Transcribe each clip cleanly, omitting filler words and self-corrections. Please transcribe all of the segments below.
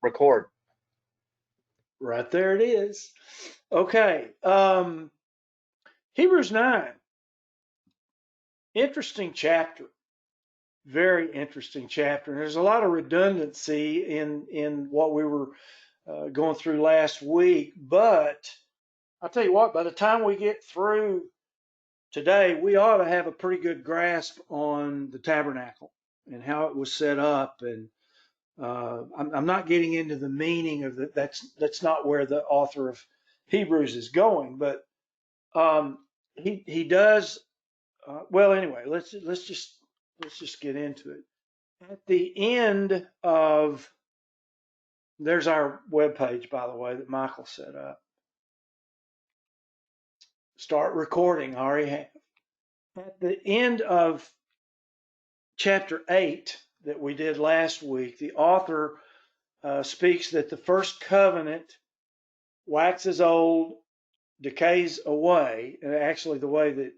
Record. Right there it is. Okay. Hebrews 9. Interesting chapter. Very interesting chapter. And there's a lot of redundancy in what we were going through last week. But I'll tell you what, by the time we get through today, we ought to have a pretty good grasp on the tabernacle and how it was set up. And I'm not getting into the meaning of that. That's not where the author of Hebrews is going. But he does. Well, anyway, let's just get into it. At the end of there's our webpage, by the way, that Michael set up. Start recording. I already have. At the end of chapter 8 that we did last week, the author speaks that the first covenant waxes old, decays away, and actually the way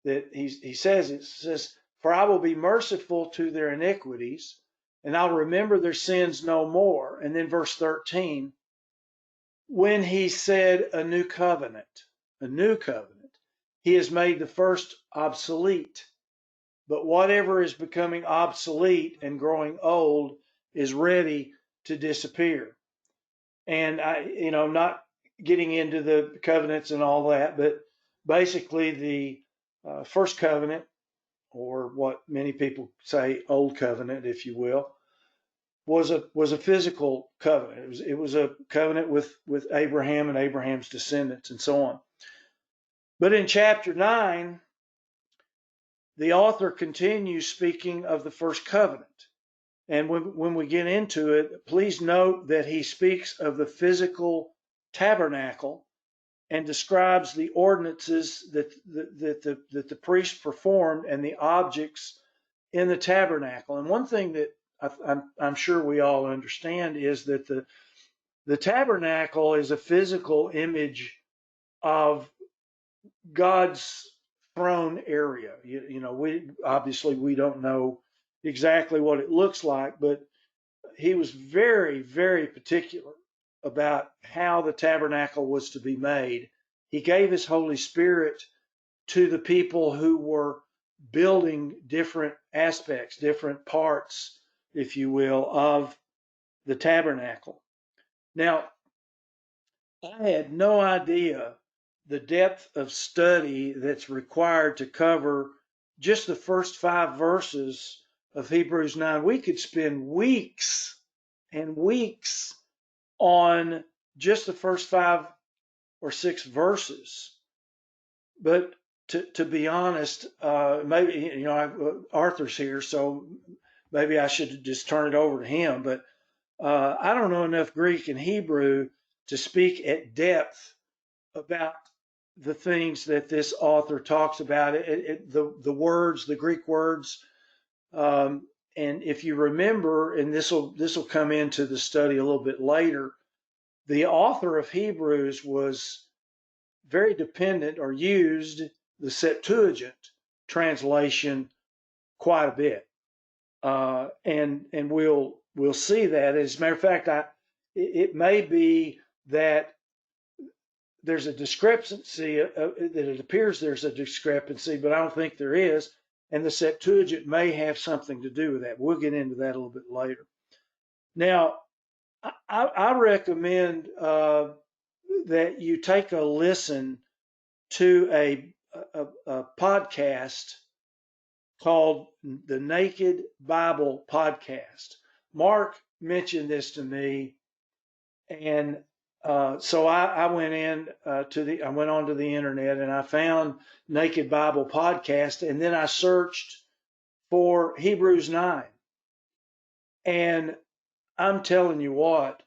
that he says it says, "For I will be merciful to their iniquities, and I'll remember their sins no more." And then verse 13, when he said a new covenant, he has made the first obsolete. But whatever is becoming obsolete and growing old is ready to disappear. And not getting into the covenants and all that, but basically the first covenant, or what many people say, old covenant, if you will, was a physical covenant. It was a covenant with Abraham and Abraham's descendants and so on. But in chapter 9, the author continues speaking of the first covenant. And when we get into it, please note that he speaks of the physical tabernacle and describes the ordinances that the priest performed and the objects in the tabernacle. And one thing that I'm sure we all understand is that the tabernacle is a physical image of God's throne area. We don't know exactly what it looks like, but he was very, very particular about how the tabernacle was to be made. He gave his Holy Spirit to the people who were building different aspects, different parts, if you will, of the tabernacle. Now, I had no idea the depth of study that's required to cover just the first 5 verses of Hebrews 9. We could spend weeks and weeks on just the first 5 or 6 verses. But to be honest, maybe Arthur's here, so maybe I should just turn it over to him. But I don't know enough Greek and Hebrew to speak at depth about the things that this author talks about. The words, the Greek words. And if you remember, and this will come into the study a little bit later, the author of Hebrews was very dependent, or used the Septuagint translation quite a bit, and we'll see that. As a matter of fact, it may be that there's a discrepancy, that it appears there's a discrepancy, but I don't think there is, and the Septuagint may have something to do with that. We'll get into that a little bit later. Now, I recommend that you take a listen to a podcast called the Naked Bible Podcast. Mark mentioned this to me, and so I went I went onto the internet and I found Naked Bible Podcast, and then I searched for Hebrews 9, and I'm telling you what,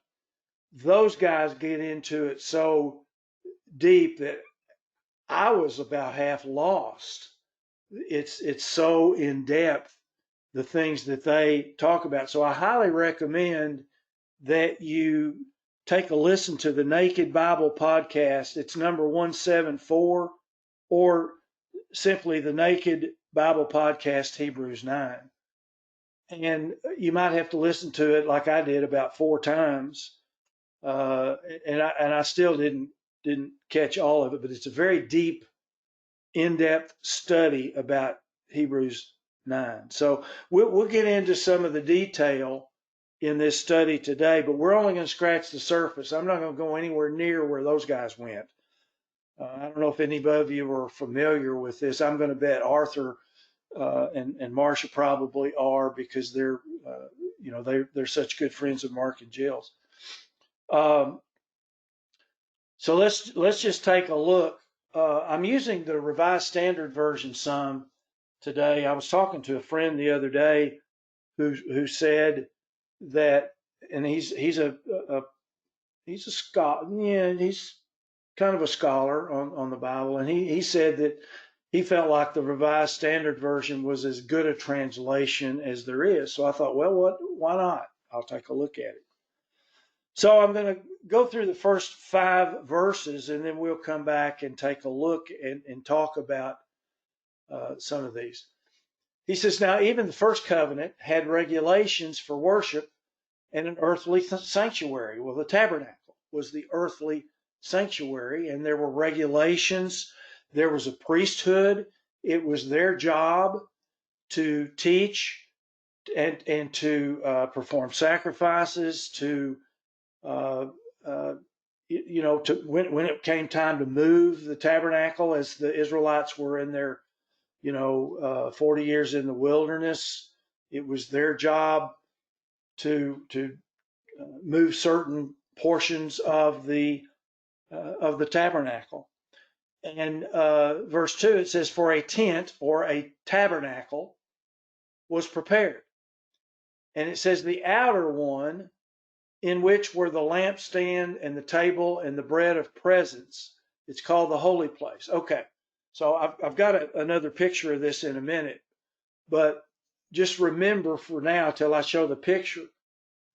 those guys get into it so deep that I was about half lost. It's so in depth, the things that they talk about. So I highly recommend that you take a listen to the Naked Bible Podcast. It's number 174, or simply the Naked Bible Podcast Hebrews 9. and you might have to listen to it like I did about 4 times, and I still didn't catch all of it. But it's a very deep, in-depth study about Hebrews 9. So we'll get into some of the detail in this study today, but we're only going to scratch the surface. I'm not going to go anywhere near where those guys went. I don't know if any of you are familiar with this. I'm going to bet Arthur and Marcia probably are, because they're they're such good friends of Mark and Jill's. So let's just take a look. I'm using the Revised Standard Version some today. I was talking to a friend the other day who said that, and he's a scholar. Yeah, he's kind of a scholar on the Bible, and he said that he felt like the Revised Standard Version was as good a translation as there is. So I thought, well, why not? I'll take a look at it. So I'm going to go through the first 5 verses, and then we'll come back and take a look and talk about some of these. He says, now even the first covenant had regulations for worship and an earthly sanctuary. Well, the tabernacle was the earthly sanctuary, and there were regulations. There was a priesthood. It was their job to teach and to perform sacrifices, to when it came time to move the tabernacle, as the Israelites were in their 40 years in the wilderness, it was their job to move certain portions of the tabernacle. And verse 2, it says, for a tent or a tabernacle was prepared. And it says the outer one, in which were the lampstand and the table and the bread of presence. It's called the holy place. Okay, so I've got another picture of this in a minute, but just remember for now, till I show the picture,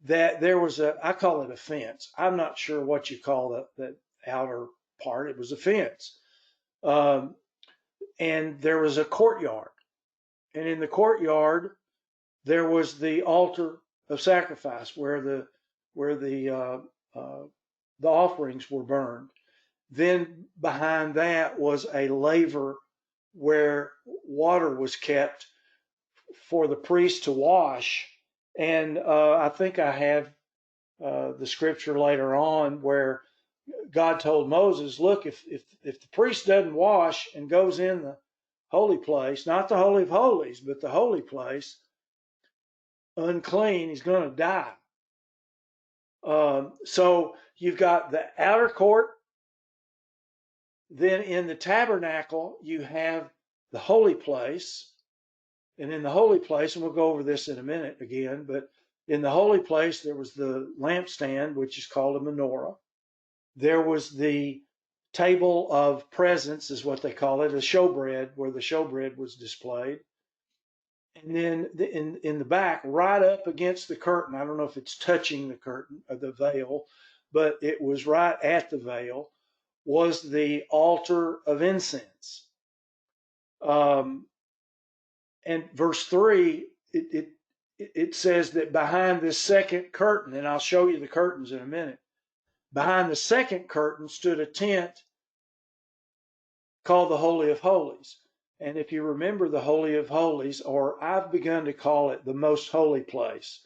that there was I call it a fence. I'm not sure what you call the outer part. It was a fence. And there was a courtyard. And in the courtyard, there was the altar of sacrifice where the offerings were burned. Then behind that was a laver where water was kept for the priest to wash. And I think I have the scripture later on where God told Moses, look, if the priest doesn't wash and goes in the holy place, not the Holy of Holies, but the holy place, unclean, he's going to die. So you've got the outer court. Then in the tabernacle, you have the holy place. And in the holy place, and we'll go over this in a minute again, but in the holy place, there was the lampstand, which is called a menorah. There was the table of presence, is what they call it, a showbread, where the showbread was displayed. And then in the back, right up against the curtain, I don't know if it's touching the curtain or the veil, but it was right at the veil, was the altar of incense. And verse 3, it says that behind this second curtain, and I'll show you the curtains in a minute, behind the second curtain stood a tent called the Holy of Holies. And if you remember the Holy of Holies, or I've begun to call it the most holy place,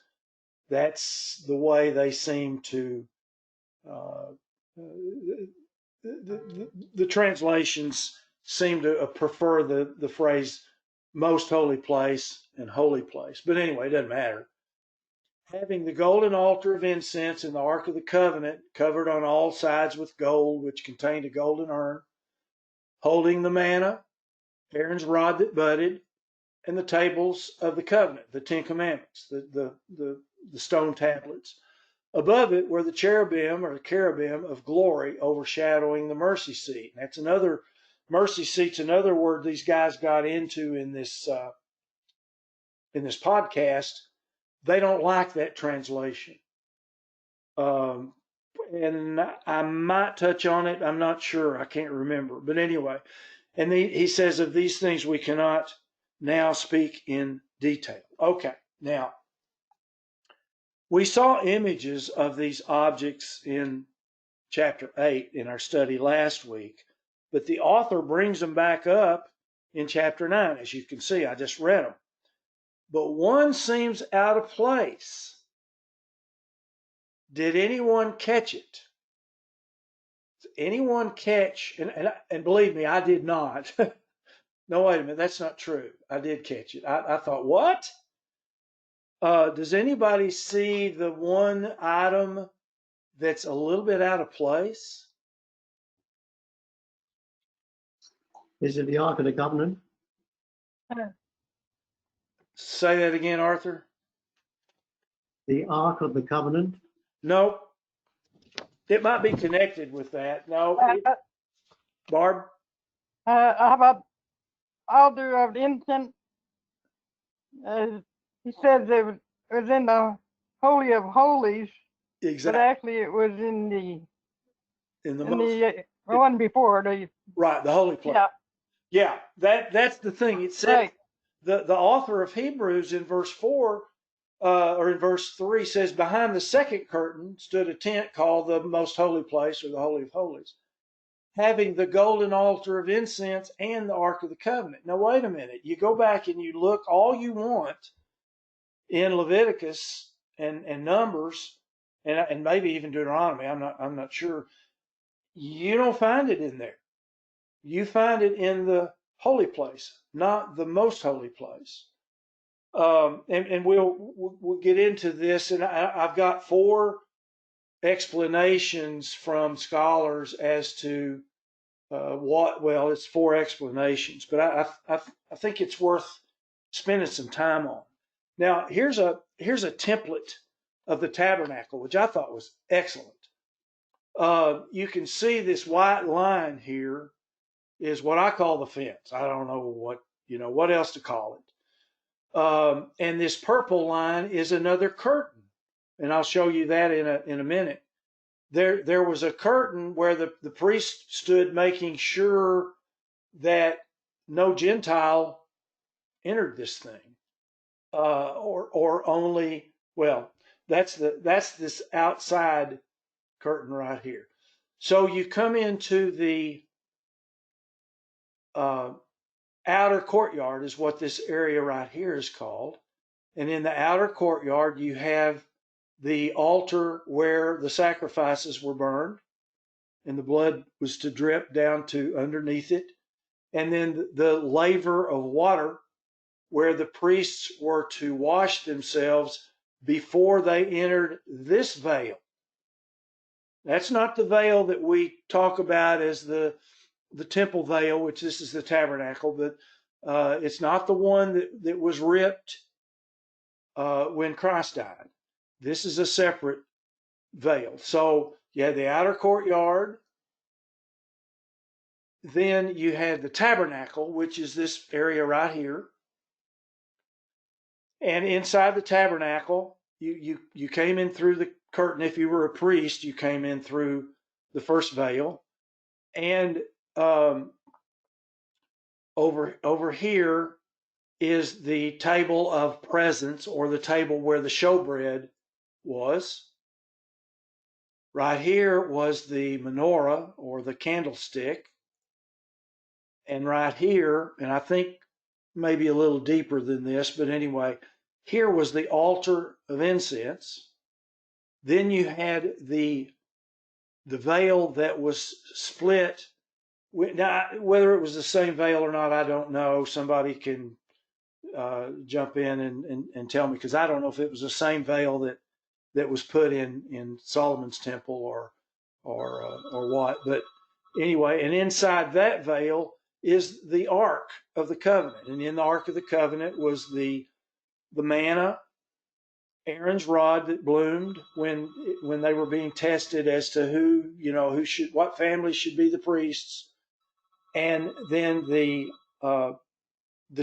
that's the way they seem to, the translations seem to prefer the phrase most holy place and holy place. But anyway, it doesn't matter. Having the golden altar of incense and the Ark of the Covenant covered on all sides with gold, which contained a golden urn, holding the manna, Aaron's rod that budded, and the tables of the covenant, the 10 commandments, the stone tablets. Above it were the cherubim of glory overshadowing the mercy seat. That's another, mercy seat's another word these guys got into in this podcast. They don't like that translation. And I might touch on it. I'm not sure. I can't remember. But anyway, and he says of these things we cannot now speak in detail. Okay, now We saw images of these objects in chapter 8 in our study last week, but the author brings them back up in chapter 9. As you can see, I just read them. But one seems out of place. Did anyone catch it? Did anyone catch, and believe me, I did not. No, wait a minute, that's not true. I did catch it. I thought, what? Does anybody see the one item that's a little bit out of place? Is it the Ark of the Covenant? Say that again, Arthur. The Ark of the Covenant? No. It might be connected with that. No. Barb? How about altar of incense? He says it was in the Holy of Holies, Exactly. but actually it was in the one before the right, the holy place. Yeah, that's the thing. It says right. the author of Hebrews in verse 4 or in verse 3 says, behind the second curtain stood a tent called the most holy place, or the Holy of Holies, having the golden altar of incense and the Ark of the Covenant. Now wait a minute. You go back and you look all you want in Leviticus and Numbers and maybe even Deuteronomy. I'm not sure. You don't find it in there. You find it in the holy place, not the most holy place. And we'll get into this. And I've got 4 explanations from scholars as to well, it's 4 explanations, but I think it's worth spending some time on. Now, here's a template of the tabernacle, which I thought was excellent. You can see this white line here is what I call the fence. I don't know what else to call it. And this purple line is another curtain, and I'll show you that in a minute. There was a curtain where the priest stood making sure that no Gentile entered this thing, or only, well, that's this outside curtain right here. So you come into the outer courtyard is what this area right here is called. And in the outer courtyard, you have the altar where the sacrifices were burned and the blood was to drip down to underneath it. And then the laver of water where the priests were to wash themselves before they entered this veil. That's not the veil that we talk about as the temple veil, which this is the tabernacle, but it's not the one that was ripped when Christ died. This is a separate veil. So you had the outer courtyard. Then you had the tabernacle, which is this area right here. And inside the tabernacle, you came in through the curtain. If you were a priest, you came in through the first veil. And over here is the table of presence, or the table where the showbread was. Right here was the menorah, or the candlestick. And right here, and I think maybe a little deeper than this, but anyway, here was the altar of incense. Then you had the veil that was split. Now, whether it was the same veil or not, I don't know. Somebody can jump in and tell me, because I don't know if it was the same veil that was put in Solomon's temple or what. But anyway, and inside that veil is the Ark of the Covenant, and in the Ark of the Covenant was the manna, Aaron's rod that bloomed when they were being tested as to what family should be the priests, and then the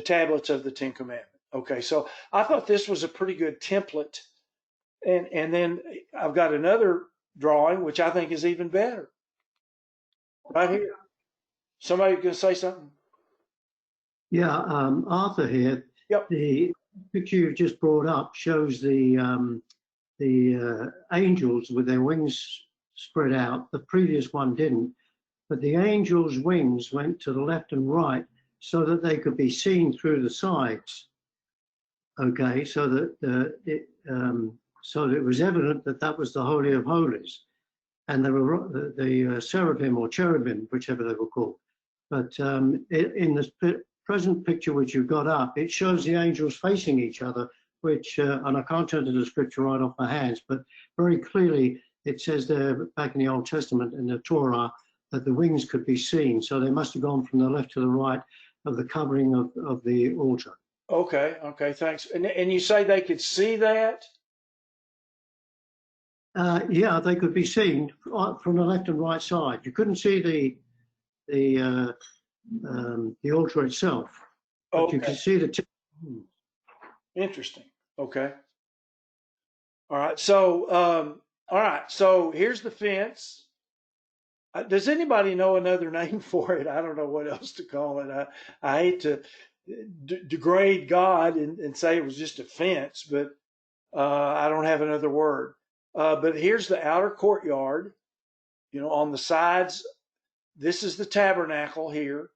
tablets of the Ten Commandments. Okay, so I thought this was a pretty good template, and then I've got another drawing which I think is even better. Right here. Somebody gonna say something? Yeah, Arthur here. Yep. The picture you've just brought up shows the angels with their wings spread out. The previous one didn't, but the angels' wings went to the left and right so that they could be seen through the sides. Okay, so that it was evident that that was the Holy of Holies, and there were the seraphim or cherubim, whichever they were called. But in the present picture which you've got up, it shows the angels facing each other, which, and I can't turn to the scripture right off my hands, but very clearly it says there back in the Old Testament in the Torah that the wings could be seen. So they must have gone from the left to the right of the covering of the altar. Okay, thanks. And you say they could see that? Yeah, they could be seen from the left and right side. You couldn't see the altar itself, but Okay. you could see the. Interesting. Okay. All right. So, So here's the fence. Does anybody know another name for it? I don't know what else to call it. I hate to degrade God and say it was just a fence, but I don't have another word. But here's the outer courtyard. You know, on the sides, this is the tabernacle here.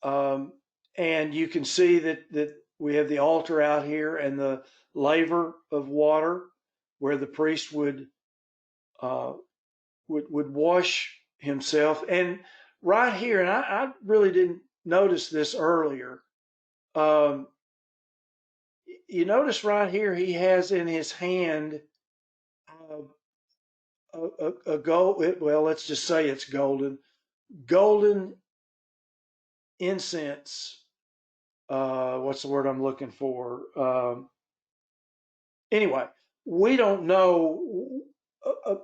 And you can see that we have the altar out here and the laver of water where the priest would wash himself. And right here, and I really didn't notice this earlier. You notice right here, he has in his hand a gold, well, let's just say it's golden incense. What's the word I'm looking for? Anyway, we don't know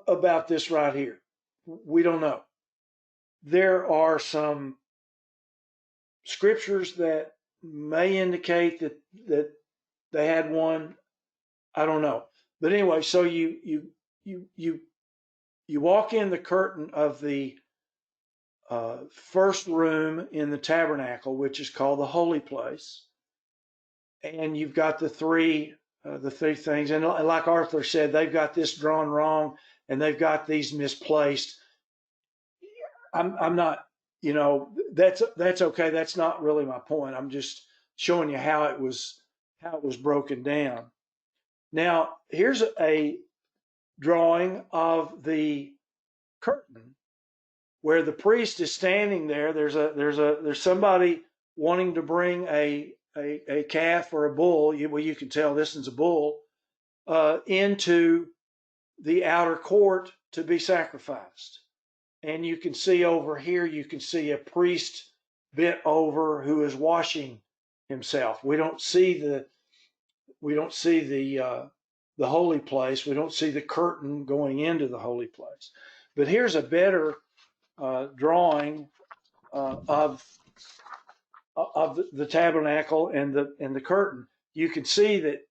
about this right here. We don't know. There are some scriptures that may indicate that they had one. I don't know. But anyway, so you walk in the curtain of the first room in the tabernacle, which is called the holy place, and you've got the three things. And like Arthur said, they've got this drawn wrong, and they've got these misplaced. I'm not, that's okay. That's not really my point. I'm just showing you how it was broken down. Now, here's a drawing of the curtain where the priest is standing there. There's somebody wanting to bring a calf or a bull. You can tell this is a bull into the outer court to be sacrificed. And you can see over here, you can see a priest bent over who is washing himself. We don't see the holy place. We don't see the curtain going into the holy place. But here's a better drawing of the tabernacle and the curtain. You can see that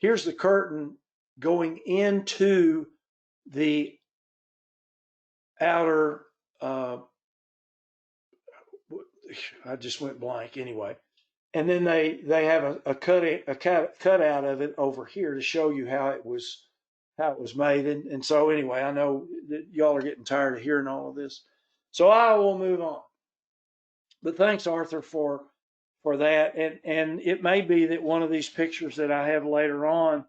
here's the curtain going into the outer. I just went blank anyway. And then they have a cutout of it over here to show you how it was made. And so anyway, I know that y'all are getting tired of hearing all of this, so I will move on. But thanks, Arthur, for that. And it may be that one of these pictures that I have later on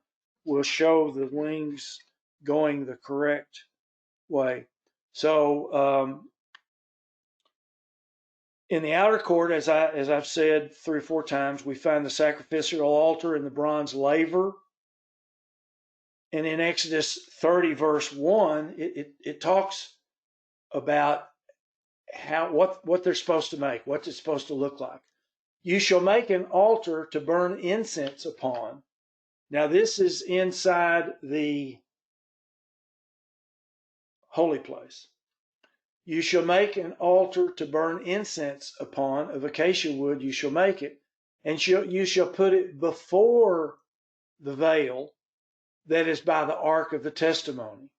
will show the wings going the correct way. So in the outer court, as I've said 3 or 4 times, we find the sacrificial altar and the bronze laver. And in Exodus 30, verse 1, it talks about what they're supposed to make, what it's supposed to look like. You shall make an altar to burn incense upon. Now this is inside the holy place. You shall make an altar to burn incense upon. Of acacia wood you shall make it, and you shall put it before the veil that is by the ark of the testimony,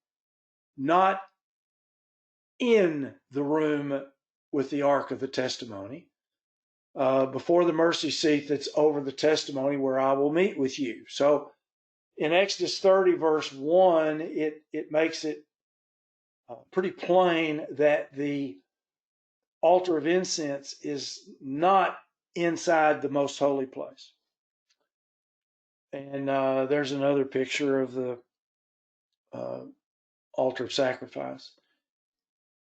not in the room with the ark of the testimony, before the mercy seat that's over the testimony where I will meet with you. So in Exodus 30, verse 1, it makes it pretty plain that the altar of incense is not inside the most holy place. And there's another picture of the altar of sacrifice.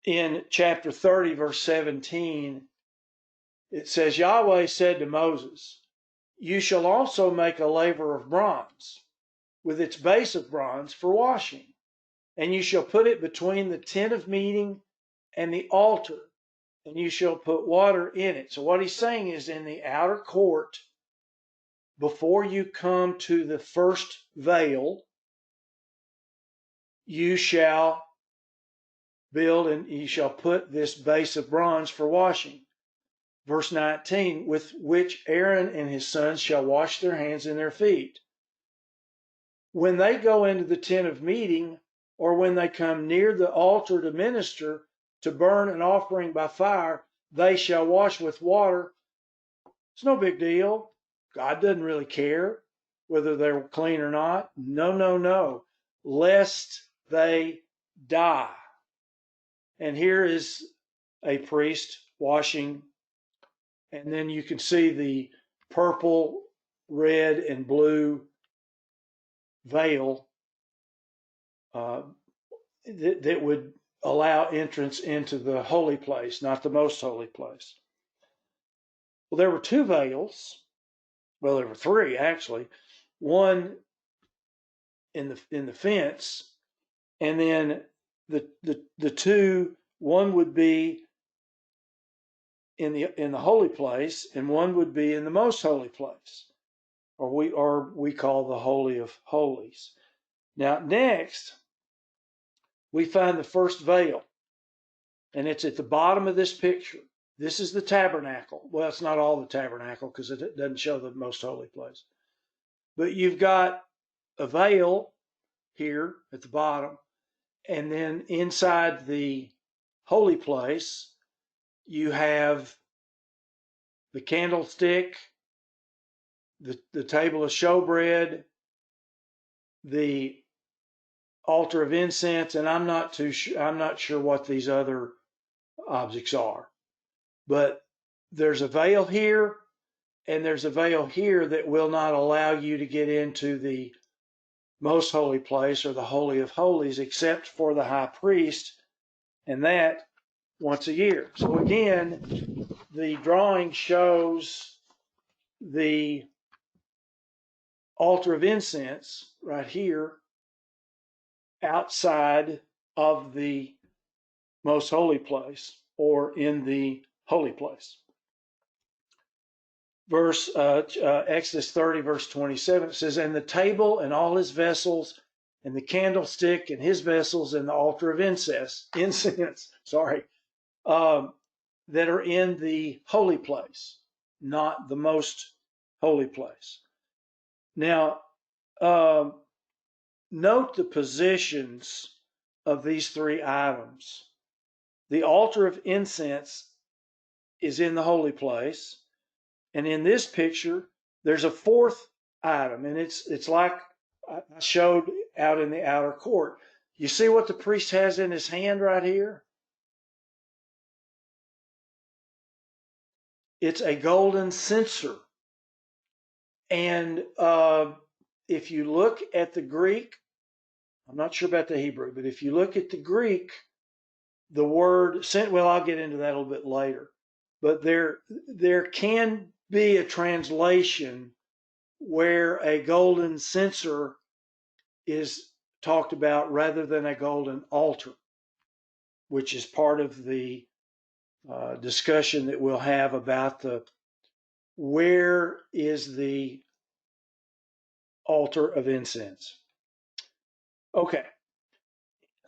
In chapter 30, verse 17, it says, Yahweh said to Moses, you shall also make a laver of bronze, with its base of bronze for washing, and you shall put it between the tent of meeting and the altar, and you shall put water in it. So what he's saying is, in the outer court, before you come to the first veil, you shall build and you shall put this base of bronze for washing. Verse 19, with which Aaron and his sons shall wash their hands and their feet. When they go into the tent of meeting, or when they come near the altar to minister, to burn an offering by fire, they shall wash with water. It's no big deal. God doesn't really care whether they're clean or not. No, no, no. Lest they die. And here is a priest washing, and then you can see the purple, red, and blue veil that would allow entrance into the holy place, not the most holy place. Well, there were two veils. Well, there were three actually. One in the fence, and then the two. One would be in the holy place, and one would be in the most holy place, or we call the Holy of Holies. Now, next we find the first veil, and it's at the bottom of this picture. This is the tabernacle. Well, it's not all the tabernacle because it doesn't show the most holy place. But you've got a veil here at the bottom, and then inside the holy place, you have the candlestick, the table of showbread, the altar of incense, and I'm not sure what these other objects are. But there's a veil here, and there's a veil here that will not allow you to get into the most holy place or the Holy of Holies except for the high priest, and that once a year. So again, the drawing shows the altar of incense right here outside of the most holy place or in the holy place. Exodus 30, verse 27, it says, and the table and all his vessels, and the candlestick and his vessels, and the altar of incense, that are in the holy place, not the most holy place. Now, note the positions of these three items. The altar of incense is in the holy place. And in this picture, there's a fourth item, and it's like I showed out in the outer court. You see what the priest has in his hand right here? It's a golden censer. And if you look at the Greek, I'm not sure about the Hebrew, but if you look at the Greek, the word, well, I'll get into that a little bit later. But there can be a translation where a golden censer is talked about rather than a golden altar, which is part of the discussion that we'll have about where is the altar of incense. Okay.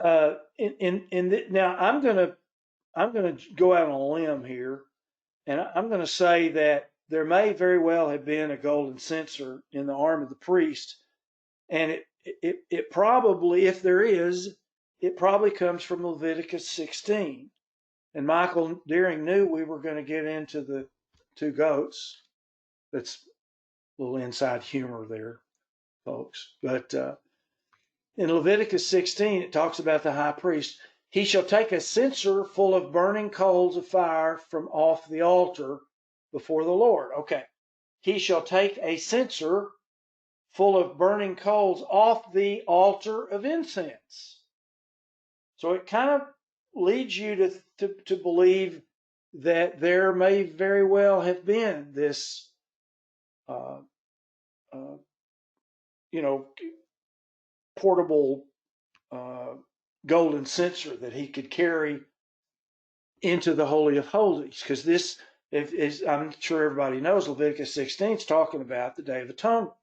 Now I'm gonna go out on a limb here, and I'm going to say that there may very well have been a golden censer in the arm of the priest, and it probably, if there is, it probably comes from Leviticus 16. And Michael Deering knew we were going to get into the two goats. That's a little inside humor there. folks. But in Leviticus 16, it talks about the high priest. He shall take a censer full of burning coals of fire from off the altar before the Lord. Okay. He shall take a censer full of burning coals off the altar of incense. So it kind of leads you to believe that there may very well have been this, you know, portable golden censer that he could carry into the Holy of Holies. Because this, is, I'm sure everybody knows, Leviticus 16 is talking about the Day of Atonement.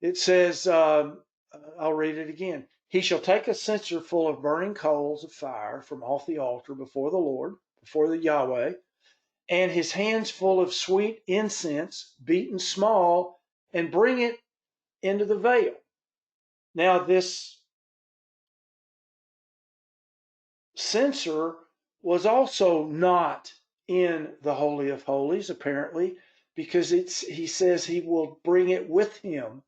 It says, I'll read it again. He shall take a censer full of burning coals of fire from off the altar before the Lord, before the Yahweh, and his hands full of sweet incense, beaten small, and bring it into the veil. Now, this censer was also not in the Holy of Holies, apparently, because he says he will bring it with him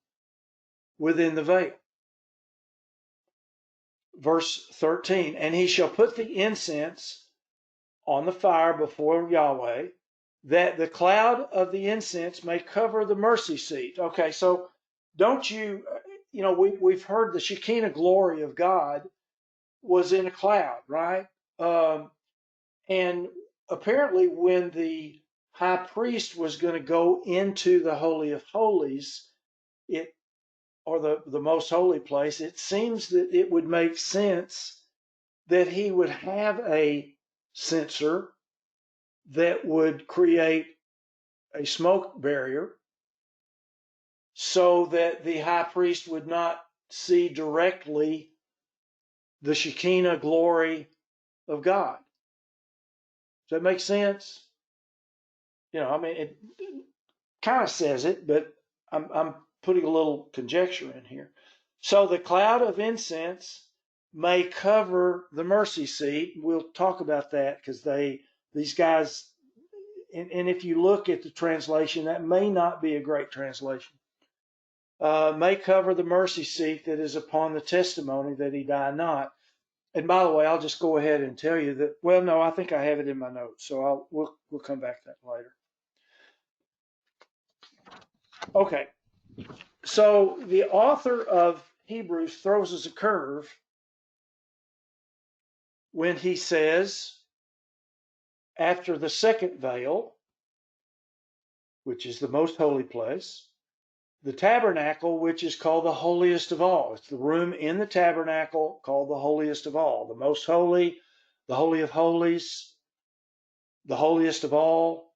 within the veil. Verse 13, and he shall put the incense on the fire before Yahweh, that the cloud of the incense may cover the mercy seat. Okay, so don't you know, we've heard the Shekinah glory of God was in a cloud, right? And apparently when the high priest was going to go into the Holy of Holies, or the most holy place, it seems that it would make sense that he would have a censer that would create a smoke barrier so that the high priest would not see directly the Shekinah glory of God. Does that make sense? You know, I mean, it kind of says it, but I'm putting a little conjecture in here. So the cloud of incense may cover the mercy seat. We'll talk about that because these guys, and if you look at the translation, that may not be a great translation. May cover the mercy seat that is upon the testimony that he die not. And by the way, I'll just go ahead and tell you that. Well, no, I think I have it in my notes, so we'll come back to that later. Okay, so the author of Hebrews throws us a curve when he says, after the second veil, which is the most holy place, the tabernacle, which is called the holiest of all. It's the room in the tabernacle called the holiest of all. The most holy, the holy of holies, the holiest of all.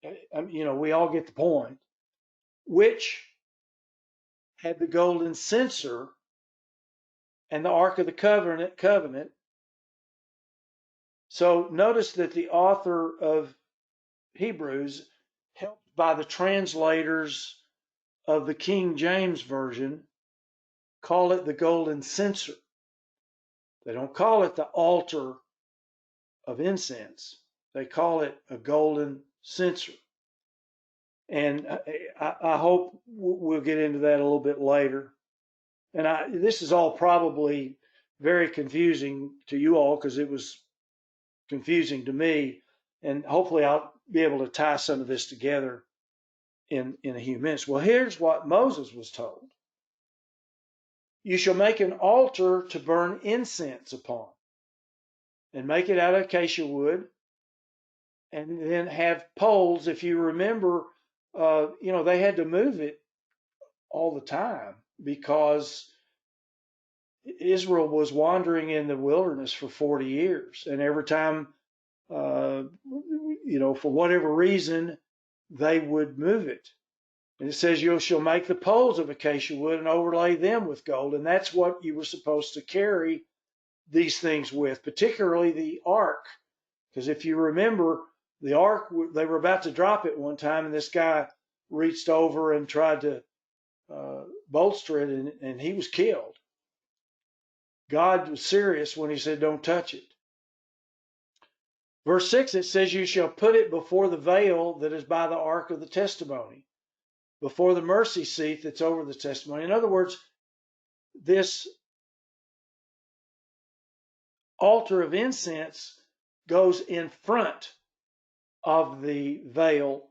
You know, we all get the point. Which had the golden censer and the Ark of the Covenant. So notice that the author of Hebrews, helped by the translators of the King James Version, call it the golden censer. They don't call it the altar of incense. They call it a golden censer. And I hope we'll get into that a little bit later. And this is all probably very confusing to you all because it was confusing to me. And hopefully I'll be able to tie some of this together in a few minutes. Well, here's what Moses was told. You shall make an altar to burn incense upon, and make it out of acacia wood, and then have poles. If you remember, you know, they had to move it all the time because Israel was wandering in the wilderness for 40 years. And every time, you know, for whatever reason, they would move it. And it says, you shall make the poles of acacia wood and overlay them with gold. And that's what you were supposed to carry these things with, particularly the ark. Because if you remember, the ark, they were about to drop it one time, and this guy reached over and tried to bolster it, and he was killed. God was serious when he said, don't touch it. Verse 6, it says, you shall put it before the veil that is by the ark of the testimony. before the mercy seat that's over the testimony. In other words, this altar of incense goes in front of the veil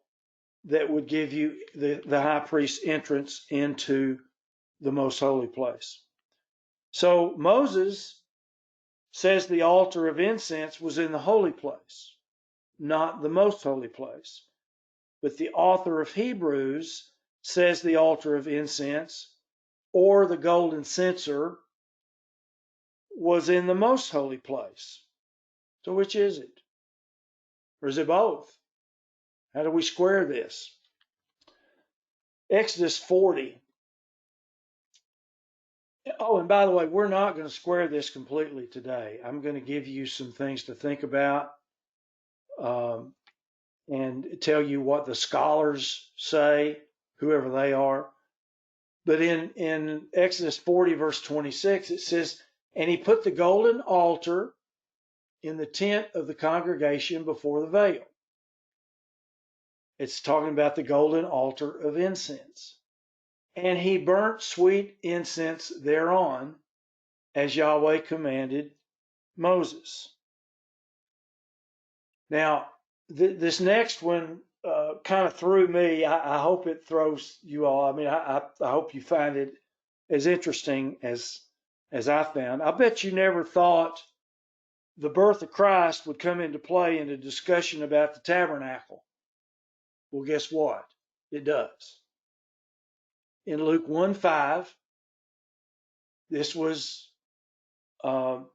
that would give you the high priest's entrance into the most holy place. So Moses says the altar of incense was in the holy place, not the most holy place. But the author of Hebrews says the altar of incense or the golden censer was in the most holy place. So which is it? Or is it both? How do we square this? Exodus 40. Oh, and by the way, we're not going to square this completely today. I'm going to give you some things to think about and tell you what the scholars say, whoever they are. But in Exodus 40, verse 26, it says, and he put the golden altar in the tent of the congregation before the veil. It's talking about the golden altar of incense. And he burnt sweet incense thereon, as Yahweh commanded Moses. Now, this next one kind of threw me. I hope it throws you all. I mean, I hope you find it as interesting as I found. I bet you never thought the birth of Christ would come into play in a discussion about the tabernacle. Well, guess what? It does. In Luke 1:5, this was, when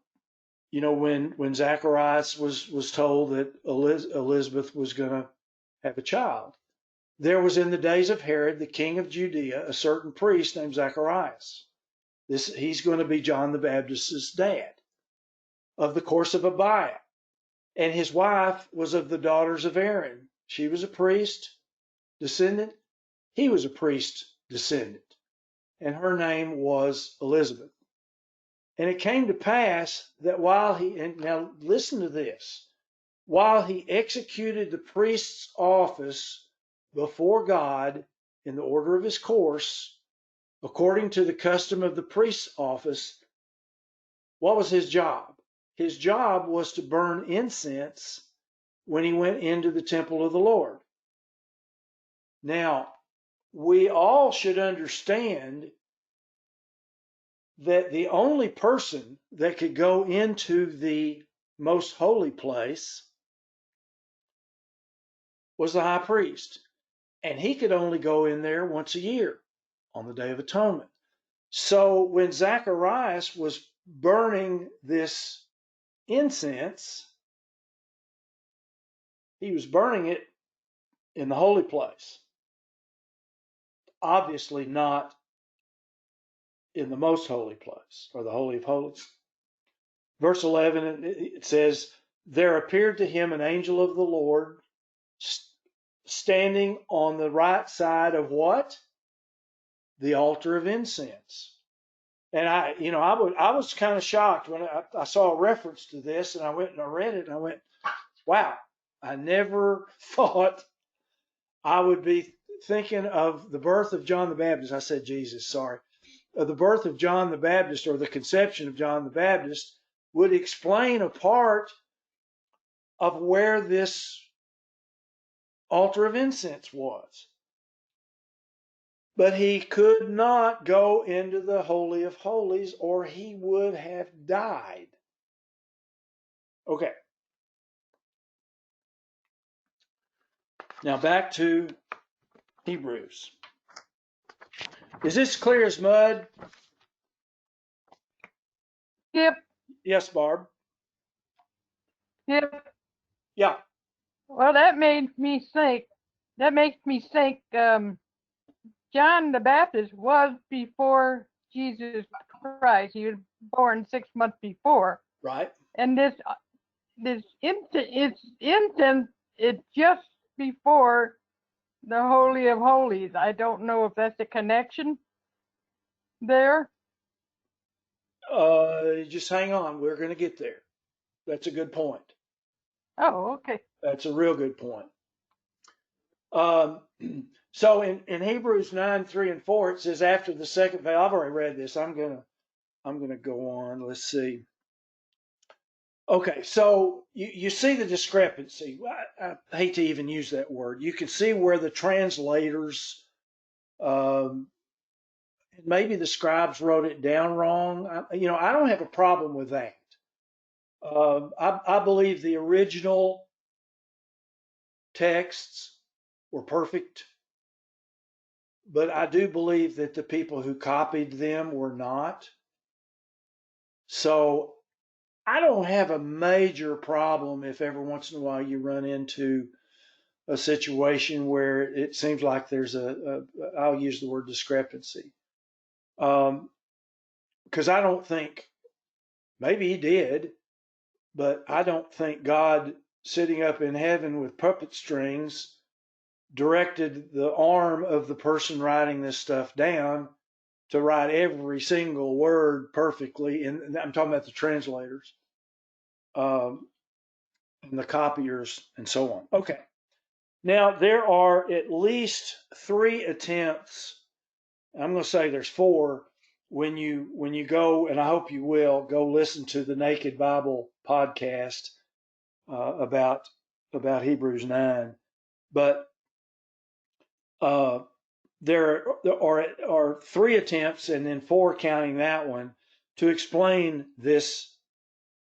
Zacharias was told that Elizabeth was going to have a child. There was in the days of Herod, the king of Judea, a certain priest named Zacharias. He's going to be John the Baptist's dad, of the course of Abiah. And his wife was of the daughters of Aaron. She was a priest descendant. He was a priest descendant. And her name was Elizabeth. And it came to pass that now listen to this, while he executed the priest's office before God in the order of his course, according to the custom of the priest's office, what was his job? His job was to burn incense when he went into the temple of the Lord. Now, we all should understand that the only person that could go into the most holy place was the high priest. And he could only go in there once a year on the Day of Atonement. So when Zacharias was burning this incense, he was burning it in the holy place. Obviously not in the most holy place, or the Holy of Holies. Verse 11, it says, there appeared to him an angel of the Lord standing on the right side of what? The altar of incense. And I was kind of shocked when I saw a reference to this, and I went and I read it, and I went, wow, I never thought I would be thinking of the birth of John the Baptist. I said Jesus, sorry. The birth of John the Baptist, or the conception of John the Baptist, would explain a part of where this altar of incense was. But he could not go into the Holy of Holies, or he would have died. Okay. Now back to Hebrews. Is this clear as mud? Yep, Yes, Barb. yep. Yeah. Well, that makes me think, John the Baptist was before Jesus Christ. He was born 6 months before. Right. And this incense is just before the Holy of Holies. I don't know if that's a connection there. Just hang on. We're going to get there. That's a good point. Oh, okay. That's a real good point. Um, so in Hebrews 9, 3 and 4, it says after the second veil, I've already read this. I'm gonna go on. Let's see. Okay, so you see the discrepancy. I hate to even use that word. You can see where the translators, um, maybe the scribes wrote it down wrong. I don't have a problem with that. I believe the original texts were perfect, but I do believe that the people who copied them were not. So I don't have a major problem if every once in a while you run into a situation where it seems like there's I'll use the word discrepancy. Because I don't think, maybe he did, but I don't think God sitting up in heaven with puppet strings directed the arm of the person writing this stuff down to write every single word perfectly. And I'm talking about the translators, and the copiers and so on. Okay. Now there are at least 3 attempts. I'm going to say there's 4 when you go, and I hope you will go listen to the Naked Bible podcast about Hebrews 9. But there are 3 attempts, and then 4 counting that one, to explain this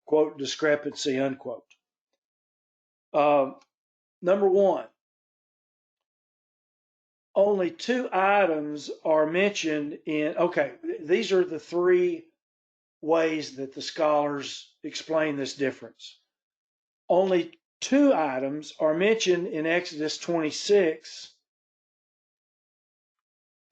quote discrepancy unquote. Number 1, only 2 items are mentioned in. Okay, these are the 3 ways that the scholars explain this difference. Only 2 items are mentioned in Exodus 26.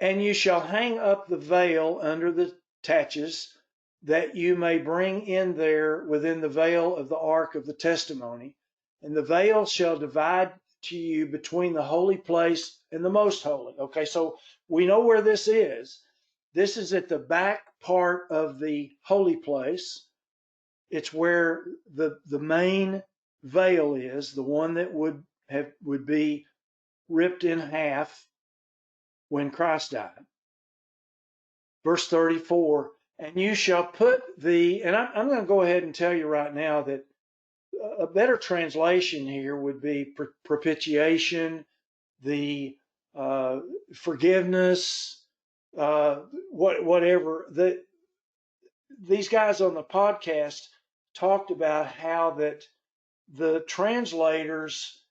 And you shall hang up the veil under the taches, that you may bring in there within the veil of the ark of the testimony. And the veil shall divide to you between the holy place and the most holy. Okay, so we know where this is. This is at the back part of the holy place. It's where the main veil is, the one that would be ripped in half when Christ died. Verse 34, and you shall put and I'm going to go ahead and tell you right now that a better translation here would be propitiation, the forgiveness, whatever. These guys on the podcast talked about how that the translators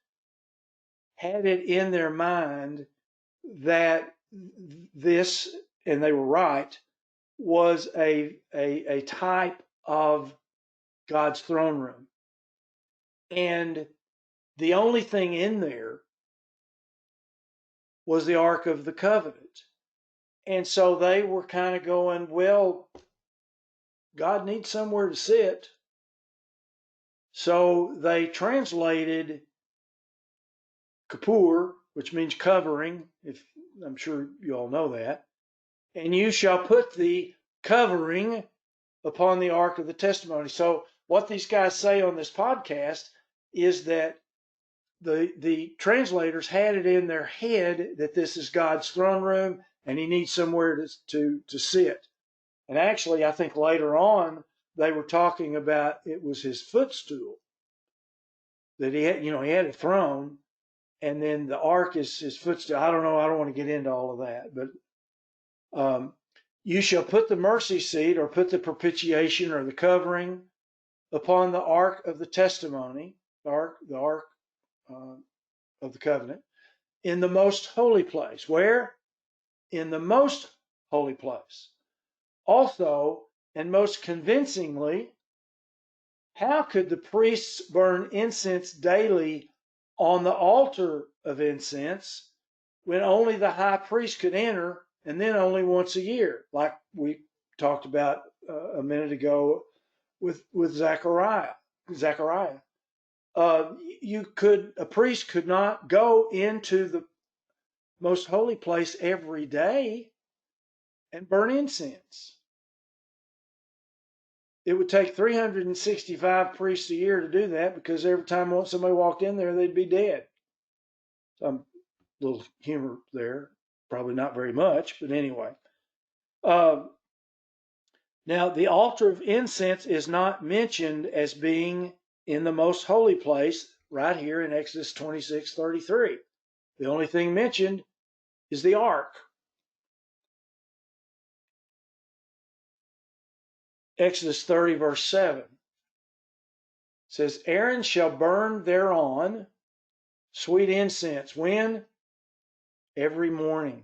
had it in their mind that this, and they were right, was a type of God's throne room. And the only thing in there was the Ark of the Covenant. And so they were kind of going, well, God needs somewhere to sit. So they translated Kippur, which means covering, if I'm sure you all know that. And you shall put the covering upon the ark of the testimony. So what these guys say on this podcast is that the translators had it in their head that this is God's throne room and he needs somewhere to sit. And actually, I think later on they were talking about it was his footstool that he had. He had a throne, and then the ark is his footstool. I don't know. I don't want to get into all of that, but you shall put the mercy seat, or put the propitiation or the covering upon the ark of the testimony, the ark of the covenant, in the most holy place. Where? In the most holy place. Also, and most convincingly, how could the priests burn incense daily on the altar of incense when only the high priest could enter, and then only once a year, like we talked about a minute ago with Zechariah. A priest could not go into the most holy place every day and burn incense. It would take 365 priests a year to do that, because every time somebody walked in there, they'd be dead. So I'm little humor there. Probably not very much, but anyway. Now, the altar of incense is not mentioned as being in the most holy place right here in Exodus 26:33. The only thing mentioned is the ark. Exodus 30, verse 7 says, Aaron shall burn thereon sweet incense. When? Every morning.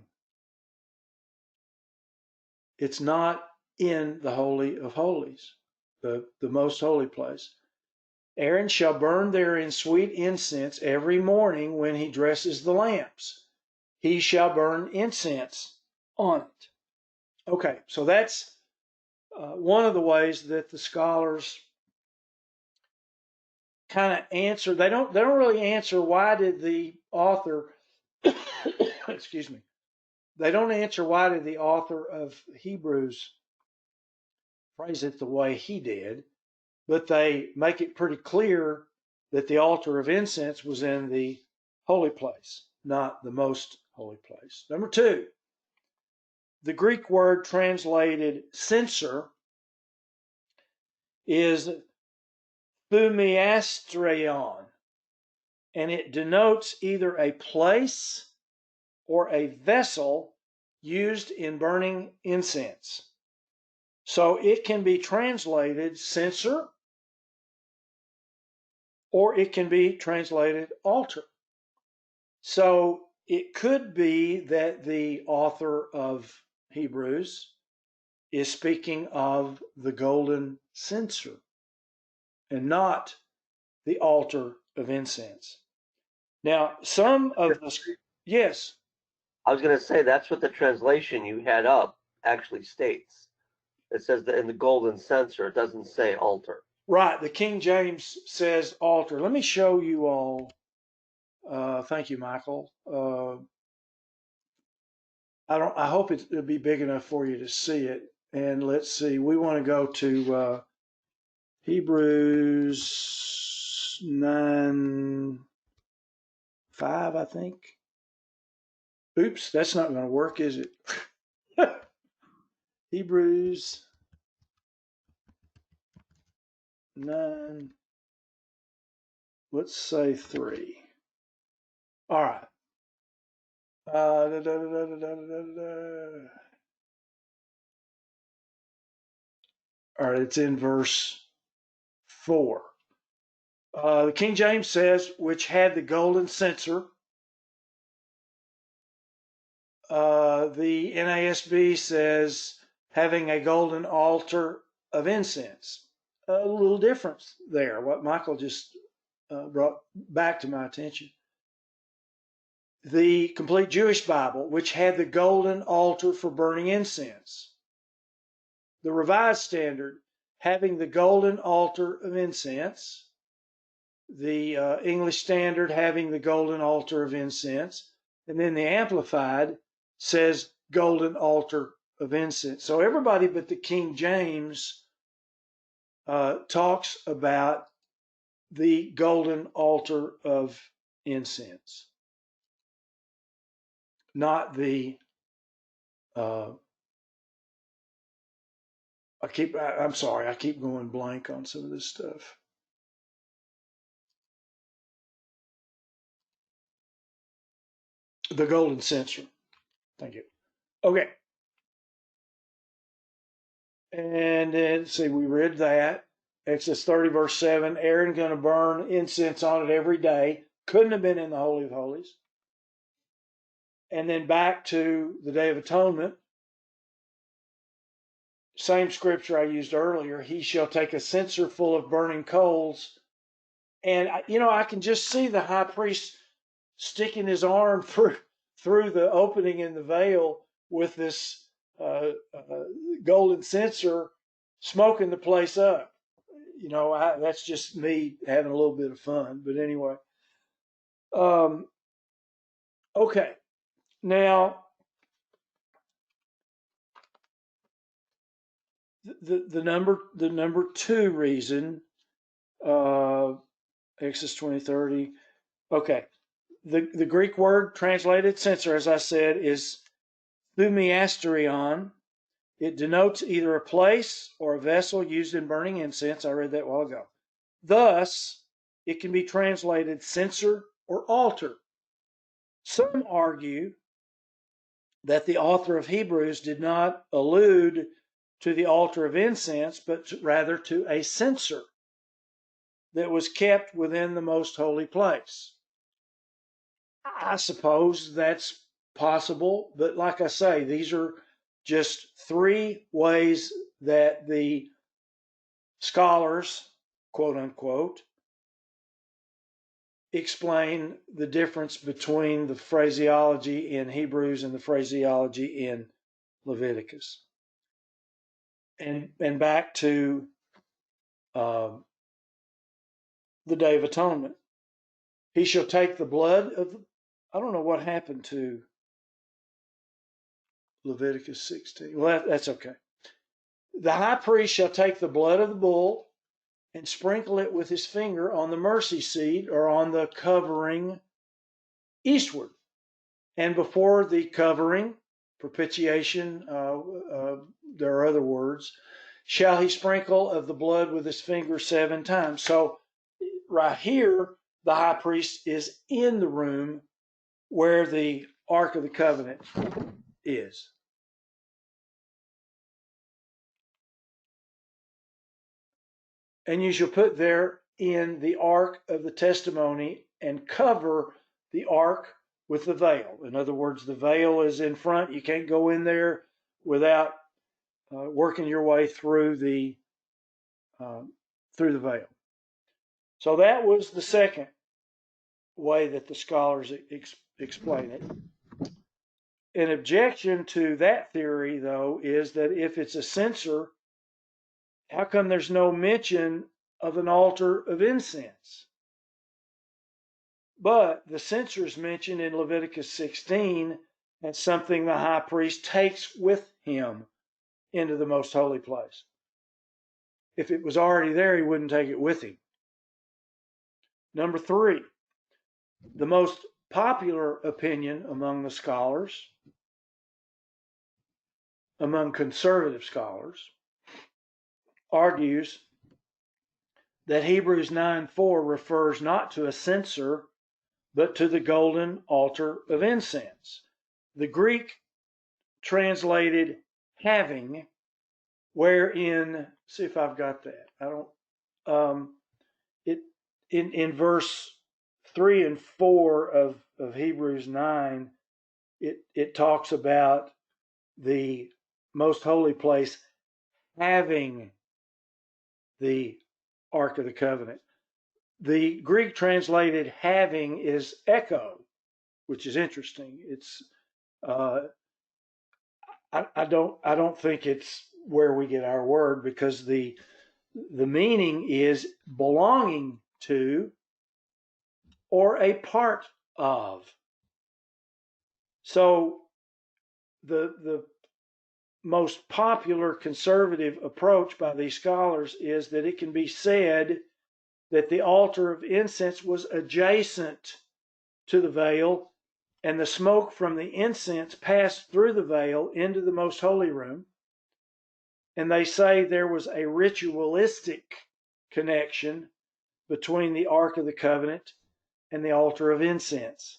It's not in the Holy of Holies, the most holy place. Aaron shall burn therein sweet incense every morning when he dresses the lamps. He shall burn incense on it. Okay, so that's one of the ways that the scholars kind of answer. They don't really answer why did the author excuse me. They don't answer why did the author of Hebrews phrase it the way he did, but they make it pretty clear that the altar of incense was in the holy place, not the most holy place. Number two, the Greek word translated censer is thumiastrion, and it denotes either a place or a vessel used in burning incense. So it can be translated censer, or it can be translated altar. So it could be that the author of Hebrews is speaking of the golden censer and not the altar of incense. Now, some of the, yes. I was going to say that's what the translation you had up actually states. It says that in the golden censer, it doesn't say altar. Right. The King James says altar. Let me show you all. Thank you, Michael. I hope it'll be big enough for you to see it. And let's see. We want to go to Hebrews 9:5, I think. Oops, that's not going to work, is it? Hebrews 9, let's say 3. All right. All right, it's in verse 4. The King James says, which had the golden censer. The NASB says, having a golden altar of incense. A little difference there, what Michael just brought back to my attention. The Complete Jewish Bible, which had the golden altar for burning incense. The Revised Standard, having the golden altar of incense. The English Standard, having the golden altar of incense. And then the Amplified says golden altar of incense. So everybody but the King James talks about the golden altar of incense, not the I'm sorry, I keep going blank on some of this stuff. The golden censer. Thank you. Okay. And then, see, we read that. Exodus 30, verse 7. Aaron going to burn incense on it every day. Couldn't have been in the Holy of Holies. And then back to the Day of Atonement. Same scripture I used earlier. He shall take a censer full of burning coals. And, I can just see the high priest sticking his arm through the opening in the veil with this golden censer, smoking the place up. That's just me having a little bit of fun. But anyway. Okay. Now, the number 2 reason, Exodus 20:30. Okay. The Greek word translated censer, as I said, is thumiasterion. It denotes either a place or a vessel used in burning incense. I read that a while ago. Thus, it can be translated censer or altar. Some argue that the author of Hebrews did not allude to the altar of incense, but rather to a censer that was kept within the most holy place. I suppose that's possible, but like I say, these are just three ways that the scholars, quote unquote, explain the difference between the phraseology in Hebrews and the phraseology in Leviticus. And back to the Day of Atonement. He shall take the blood of, I don't know what happened to Leviticus 16. Well, that's okay. The high priest shall take the blood of the bull and sprinkle it with his finger on the mercy seat or on the covering eastward. And before the covering, propitiation, there are other words, shall he sprinkle of the blood with his finger 7 times. So right here, the high priest is in the room where the Ark of the Covenant is. And you shall put therein the Ark of the Testimony and cover the Ark with the veil. In other words, the veil is in front. You can't go in there without working your way through the veil. So that was the second way that the scholars explain it. An objection to that theory, though, is that if it's a censer, how come there's no mention of an altar of incense? But the censer is mentioned in Leviticus 16 as something the high priest takes with him into the most holy place. If it was already there, he wouldn't take it with him. Number 3, the most popular opinion among the scholars, among conservative scholars, argues that Hebrews 9:4 refers not to a censer, but to the golden altar of incense. The Greek translated having, wherein, see if I've got that. In verse 3 and 4 of Hebrews 9, it talks about the most holy place having the Ark of the Covenant. The Greek translated having is echo, which is interesting. It's I don't think it's where we get our word, because the meaning is belonging to or a part of. So the most popular conservative approach by these scholars is that it can be said that the altar of incense was adjacent to the veil, and the smoke from the incense passed through the veil into the most holy room. And they say there was a ritualistic connection between the Ark of the Covenant and the altar of incense,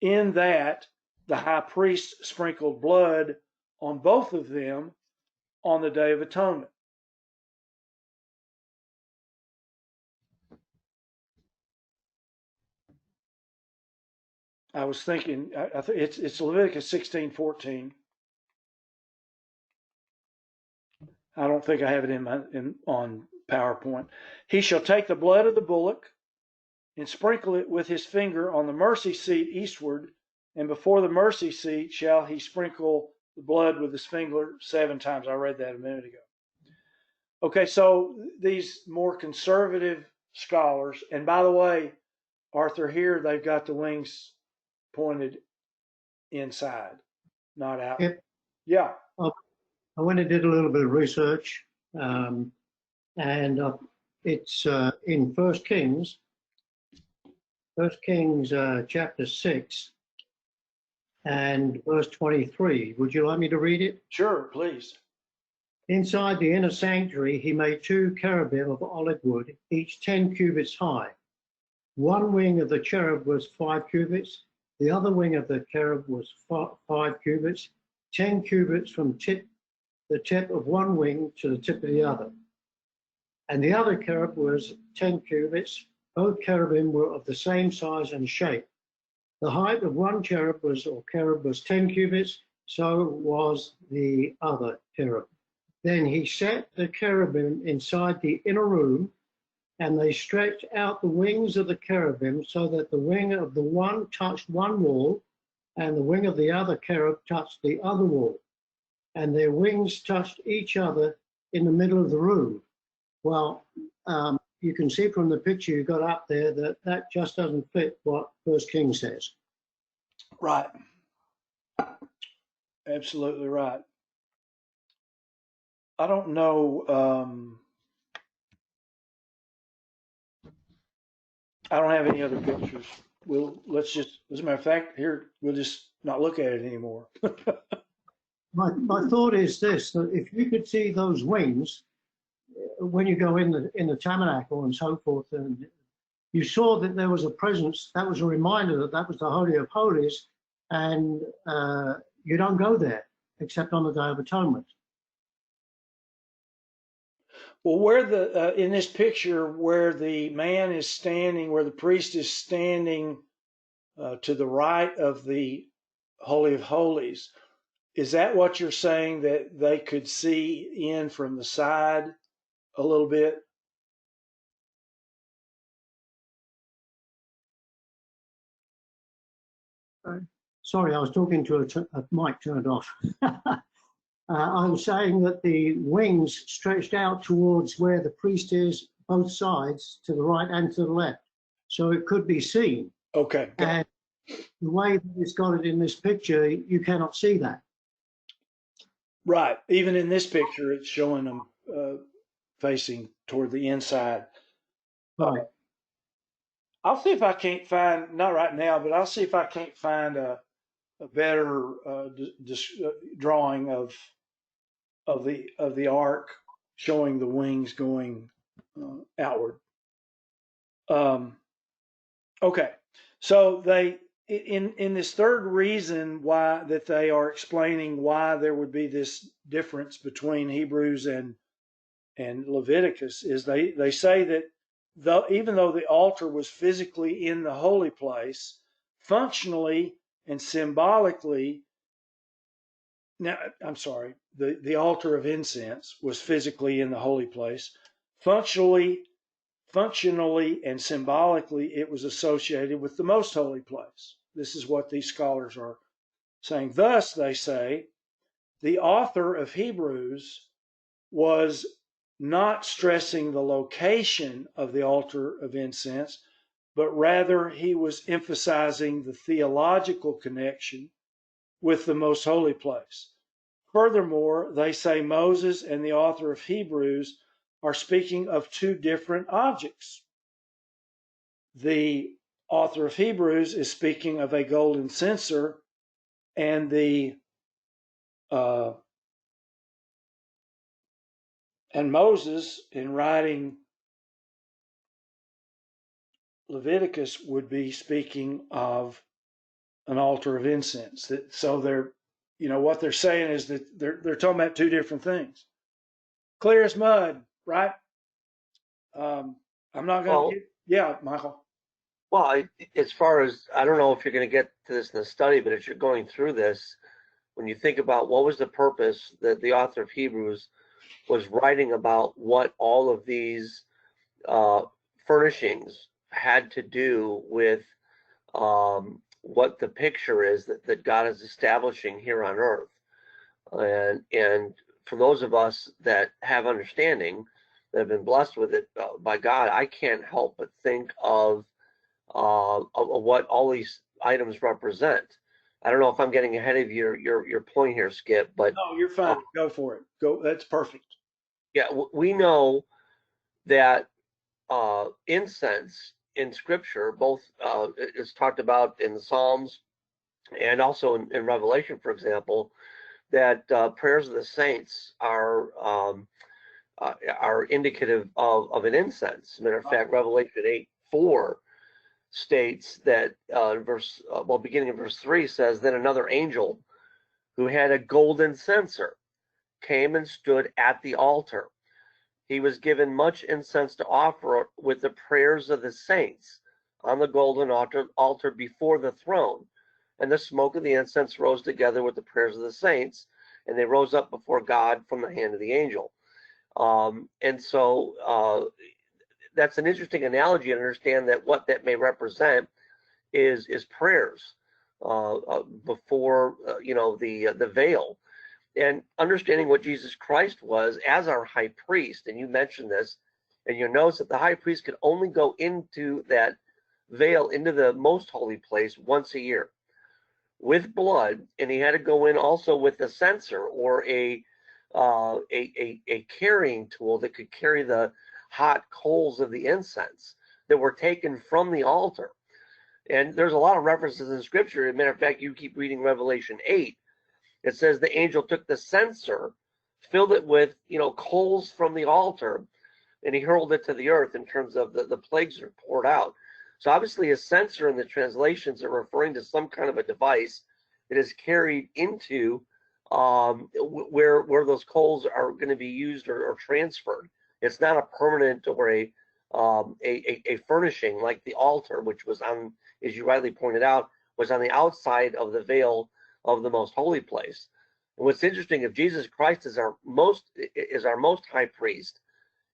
in that the high priest sprinkled blood on both of them on the Day of Atonement. I was thinking, I think it's Leviticus 16:14. I don't think I have it on PowerPoint. He shall take the blood of the bullock and sprinkle it with his finger on the mercy seat eastward, and before the mercy seat shall he sprinkle the blood with his finger 7 times. I read that a minute ago. Okay, so these more conservative scholars, and by the way, Arthur, here they've got the wings pointed inside, not out. Yep. Yeah. I went and did a little bit of research, and it's in 1 Kings 1 Kings chapter 6 and verse 23. Would you like me to read it? Sure, please. Inside the inner sanctuary, he made 2 cherubim of olive wood, each 10 cubits high. One wing of the cherub was 5 cubits. The other wing of the cherub was 5 cubits, 10 cubits from the tip of one wing to the tip of the other. And the other cherub was 10 cubits. Both cherubim were of the same size and shape. The height of one cherub was 10 cubits, so was the other cherub. Then he set the cherubim inside the inner room, and they stretched out the wings of the cherubim so that the wing of the one touched one wall, and the wing of the other cherub touched the other wall. And their wings touched each other in the middle of the room. Well, you can see from the picture you got up there that that just doesn't fit what 1 Kings says. Right. Absolutely right. I don't know. I don't have any other pictures. Let's just, as a matter of fact, here, we'll just not look at it anymore. My thought is this, that if you could see those wings when you go in the tabernacle and so forth, and you saw that there was a presence, that was a reminder that that was the Holy of Holies, and you don't go there except on the Day of Atonement. Well, where in this picture, where the man is standing, where the priest is standing to the right of the Holy of Holies, is that what you're saying, that they could see in from the side a little bit? Sorry, I was talking to a mic turned off. I was saying that the wings stretched out towards where the priest is, both sides, to the right and to the left. So it could be seen. Okay. And the way that it's got it in this picture, you cannot see that. Right. Even in this picture, it's showing them facing toward the inside. Right. I'll see if I can't find, not right now, but I'll see if I can't find a better drawing of the ark showing the wings going outward. Okay, so they in this third reason why that they are explaining why there would be this difference between Hebrews and Leviticus is they say that even though the altar was physically in the holy place, functionally and symbolically, now I'm sorry, the altar of incense was physically in the holy place. Functionally and symbolically, it was associated with the most holy place. This is what these scholars are saying. Thus, they say, the author of Hebrews was not stressing the location of the altar of incense, but rather he was emphasizing the theological connection with the most holy place. Furthermore, they say Moses and the author of Hebrews are speaking of two different objects. The author of Hebrews is speaking of a golden censer, and and Moses, in writing Leviticus, would be speaking of an altar of incense. So they're, what they're saying is that they're talking about two different things. Clear as mud, right? I'm not going to. Yeah, Michael. Well, as far as, I don't know if you're going to get to this in the study, but if you're going through this, when you think about what was the purpose that the author of Hebrews was writing about, what all of these furnishings had to do with what the picture is that God is establishing here on earth. And for those of us that have understanding, that have been blessed with it by God, I can't help but think of what all these items represent. I don't know if I'm getting ahead of your point here, Skip, but no, you're fine. Go for it. Go. That's perfect. Yeah, we know that incense in Scripture, both it's talked about in the Psalms and also in Revelation, for example, that prayers of the saints are indicative of an incense. As a matter of fact, Revelation 8:4 states that beginning in verse 3 says, then another angel who had a golden censer came and stood at the altar. He was given much incense to offer with the prayers of the saints on the golden altar before the throne. And the smoke of the incense rose together with the prayers of the saints, and they rose up before God from the hand of the angel. And so that's an interesting analogy, and understand that what that may represent is prayers before the veil, and understanding what Jesus Christ was as our high priest. And you mentioned this, and you'll notice that the high priest could only go into that veil, into the most holy place, once a year with blood, and he had to go in also with a censer, or a carrying tool that could carry the hot coals of the incense that were taken from the altar. And there's a lot of references in Scripture. As a matter of fact, you keep reading Revelation 8. It says the angel took the censer, filled it with coals from the altar, and he hurled it to the earth. In terms of the plagues are poured out. So obviously a censer in the translations are referring to some kind of a device that is carried into where those coals are going to be used or transferred. It's not a permanent or a furnishing like the altar, which was on, as you rightly pointed out, was on the outside of the veil of the most holy place. And what's interesting, if Jesus Christ is our most high priest,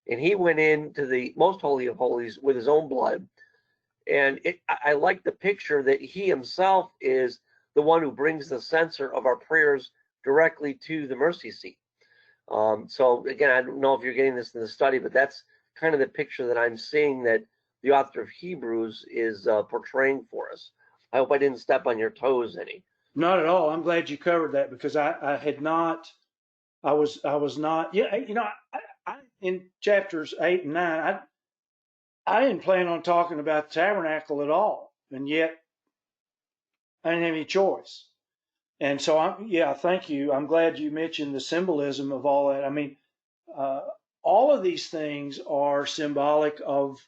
and he went into the most holy of holies with his own blood, and I like the picture that he himself is the one who brings the censer of our prayers directly to the mercy seat. So again, I don't know if you're getting this in the study, but that's kind of the picture that I'm seeing that the author of Hebrews is portraying for us. I hope I didn't step on your toes any. Not at all. I'm glad you covered that, because I was not. Yeah, I in chapters 8 and 9, I didn't plan on talking about the tabernacle at all, and yet I didn't have any choice. And so thank you. I'm glad you mentioned the symbolism of all that. I mean, all of these things are symbolic of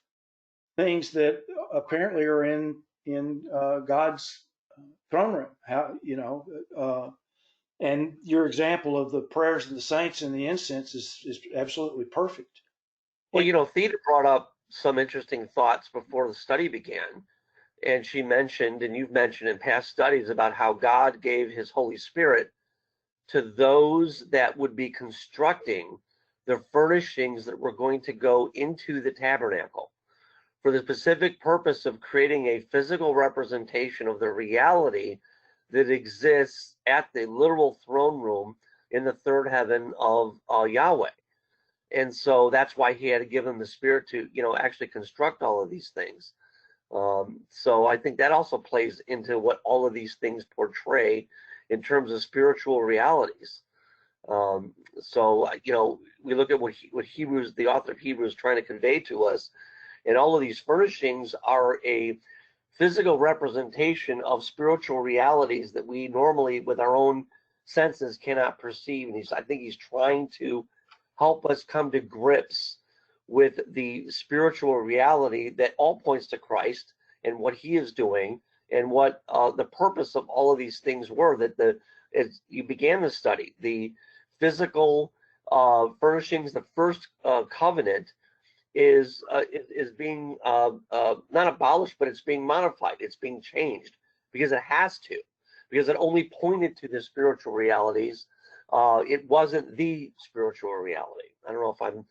things that apparently are in God's throne room. And your example of the prayers of the saints and the incense is absolutely perfect. Well, Theda brought up some interesting thoughts before the study began. And she mentioned, and you've mentioned in past studies, about how God gave his Holy Spirit to those that would be constructing the furnishings that were going to go into the tabernacle, for the specific purpose of creating a physical representation of the reality that exists at the literal throne room in the third heaven of Yahweh. And so that's why he had to give them the Spirit to, actually construct all of these things. So I think that also plays into what all of these things portray in terms of spiritual realities. So we look at what Hebrews, the author of Hebrews, is trying to convey to us, and all of these furnishings are a physical representation of spiritual realities that we normally, with our own senses, cannot perceive. And I think he's trying to help us come to grips with the spiritual reality that all points to Christ and what he is doing, and what the purpose of all of these things were. That as you began the study, the physical furnishings, the first covenant is being not abolished, but it's being modified. It's being changed because it has to, because it only pointed to the spiritual realities. It wasn't the spiritual reality. I don't know if I'm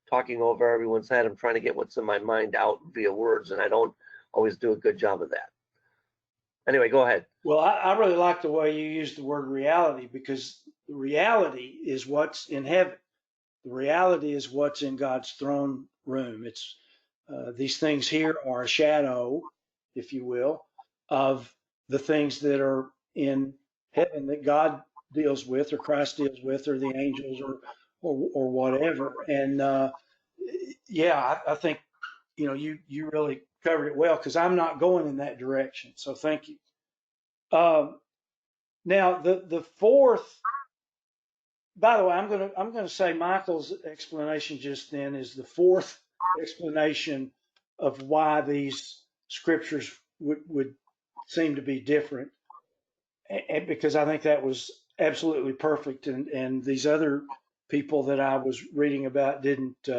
talking over everyone's head. I'm trying to get what's in my mind out via words, and I don't always do a good job of that. Anyway, go ahead. Well, I really like the way you use the word reality, because the reality is what's in heaven. The reality is what's in God's throne room. It's these things here are a shadow, if you will, of the things that are in heaven that God deals with, or Christ deals with, or the angels, or whatever. And I think you really covered it well, because I'm not going in that direction. So thank you. Now the fourth, by the way, I'm gonna say Michael's explanation just then is the fourth explanation of why these scriptures would seem to be different, and because I think that was absolutely perfect, and these other people that I was reading about didn't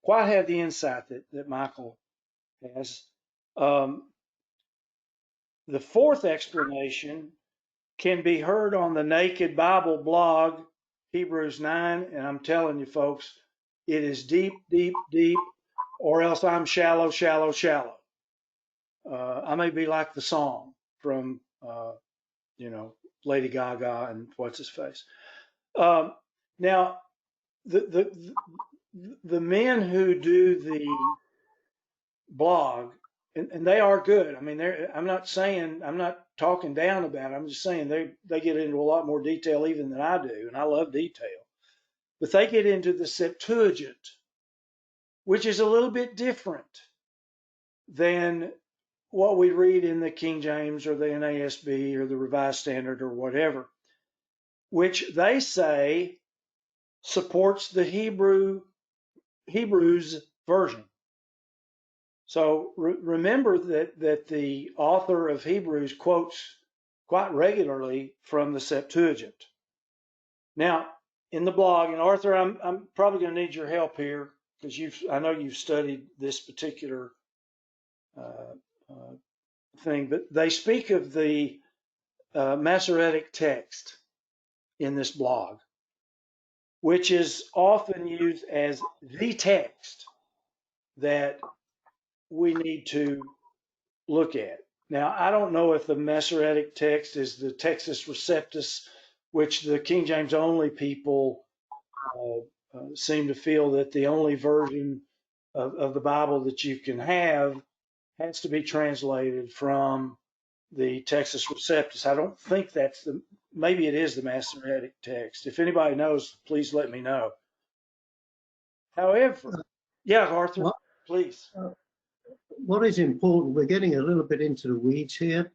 quite have the insight that Michael has. The fourth explanation can be heard on the Naked Bible blog, Hebrews 9, and I'm telling you folks, it is deep, deep, deep, or else I'm shallow, shallow, shallow. I may be like the song from, Lady Gaga and what's his face. Now, the men who do the blog, and they are good. I mean, I'm not talking down about it. I'm just saying they get into a lot more detail even than I do, and I love detail. But they get into the Septuagint, which is a little bit different than what we read in the King James or the NASB or the Revised Standard or whatever, which they say supports the Hebrews version. So remember that the author of Hebrews quotes quite regularly from the Septuagint. Now, in the blog, and Arthur, I'm probably going to need your help here, because I know you've studied this particular thing, but they speak of the Masoretic text in this blog, which is often used as the text that we need to look at. Now, I don't know if the Masoretic text is the Textus Receptus, which the King James only people seem to feel that the only version of the Bible that you can have has to be translated from the Textus Receptus. I don't think maybe it is the Masoretic text. If anybody knows, please let me know. However, yeah, Arthur, please. What is important, we're getting a little bit into the weeds here.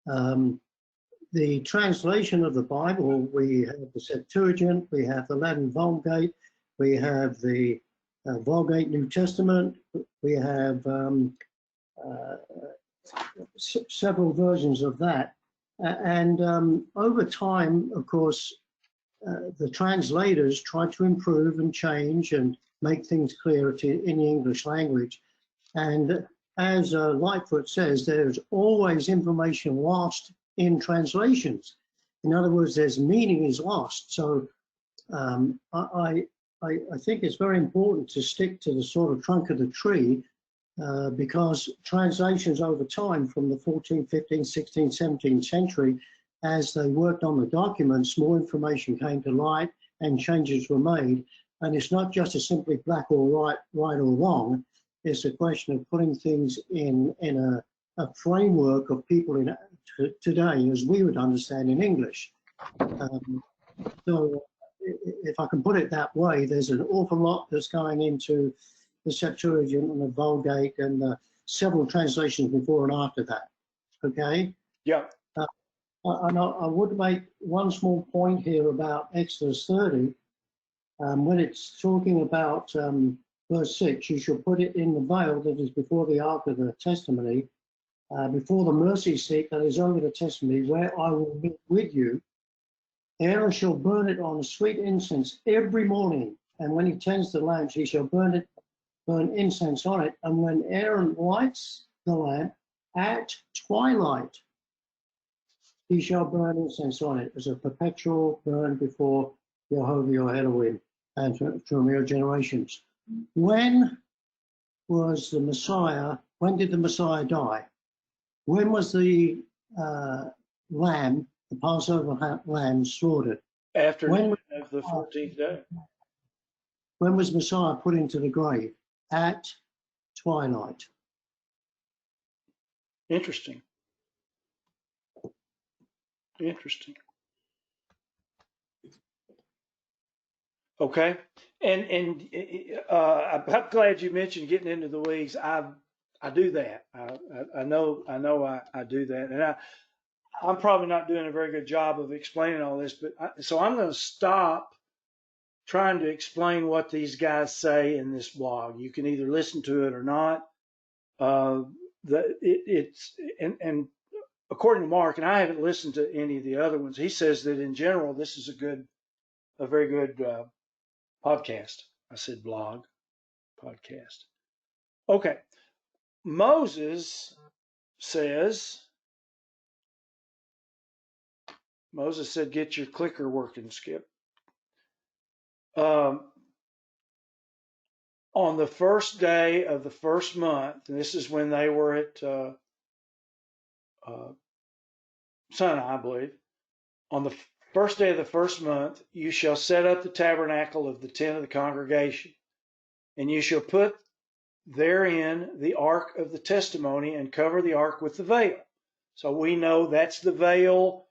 The translation of the Bible, we have the Septuagint, we have the Latin Vulgate, we have the Vulgate New Testament, we have several versions of that. And over time, of course, the translators try to improve and change and make things clearer in the English language. And as Lightfoot says, there's always information lost in translations. In other words, there's meaning is lost. So I think it's very important to stick to the sort of trunk of the tree, because translations over time from the 14th, 15th, 16th, 17th century, as they worked on the documents, more information came to light and changes were made. And it's not just a simply black or white, right or wrong. It's a question of putting things in a framework of people in today as we would understand in English. So if I can put it that way, there's an awful lot that's going into the Septuagint and the Vulgate and the several translations before and after that. Okay? Yeah. And I would make one small point here about Exodus 30. When it's talking about verse 6, you shall put it in the veil that is before the ark of the testimony, before the mercy seat that is over the testimony, where I will meet with you. Aaron shall burn it on sweet incense every morning, and when he tends the lamps, he shall burn incense on it. And when Aaron lights the lamp at twilight, he shall burn incense on it as a perpetual burn before Jehovah your Elohim and from your generations. When was the Messiah, when did the Messiah die? When was the lamb, the Passover lamb, slaughtered? Afternoon of the 14th day. When was Messiah put into the grave? At twilight. Interesting. Interesting. Okay. I'm glad you mentioned getting into the weeds. I do that. I know I do that, and I'm probably not doing a very good job of explaining all this. But so I'm going to stop trying to explain what these guys say in this blog. You can either listen to it or not. It's and according to Mark, and I haven't listened to any of the other ones. He says that in general, this is a very good podcast. I said blog, podcast. Okay. Moses said, get your clicker working, Skip. On the first day of the first month, and this is when they were at Sinai, I believe. On the first day of the first month, you shall set up the tabernacle of the tent of the congregation, and you shall put therein the ark of the testimony and cover the ark with the veil. So we know that's the veil.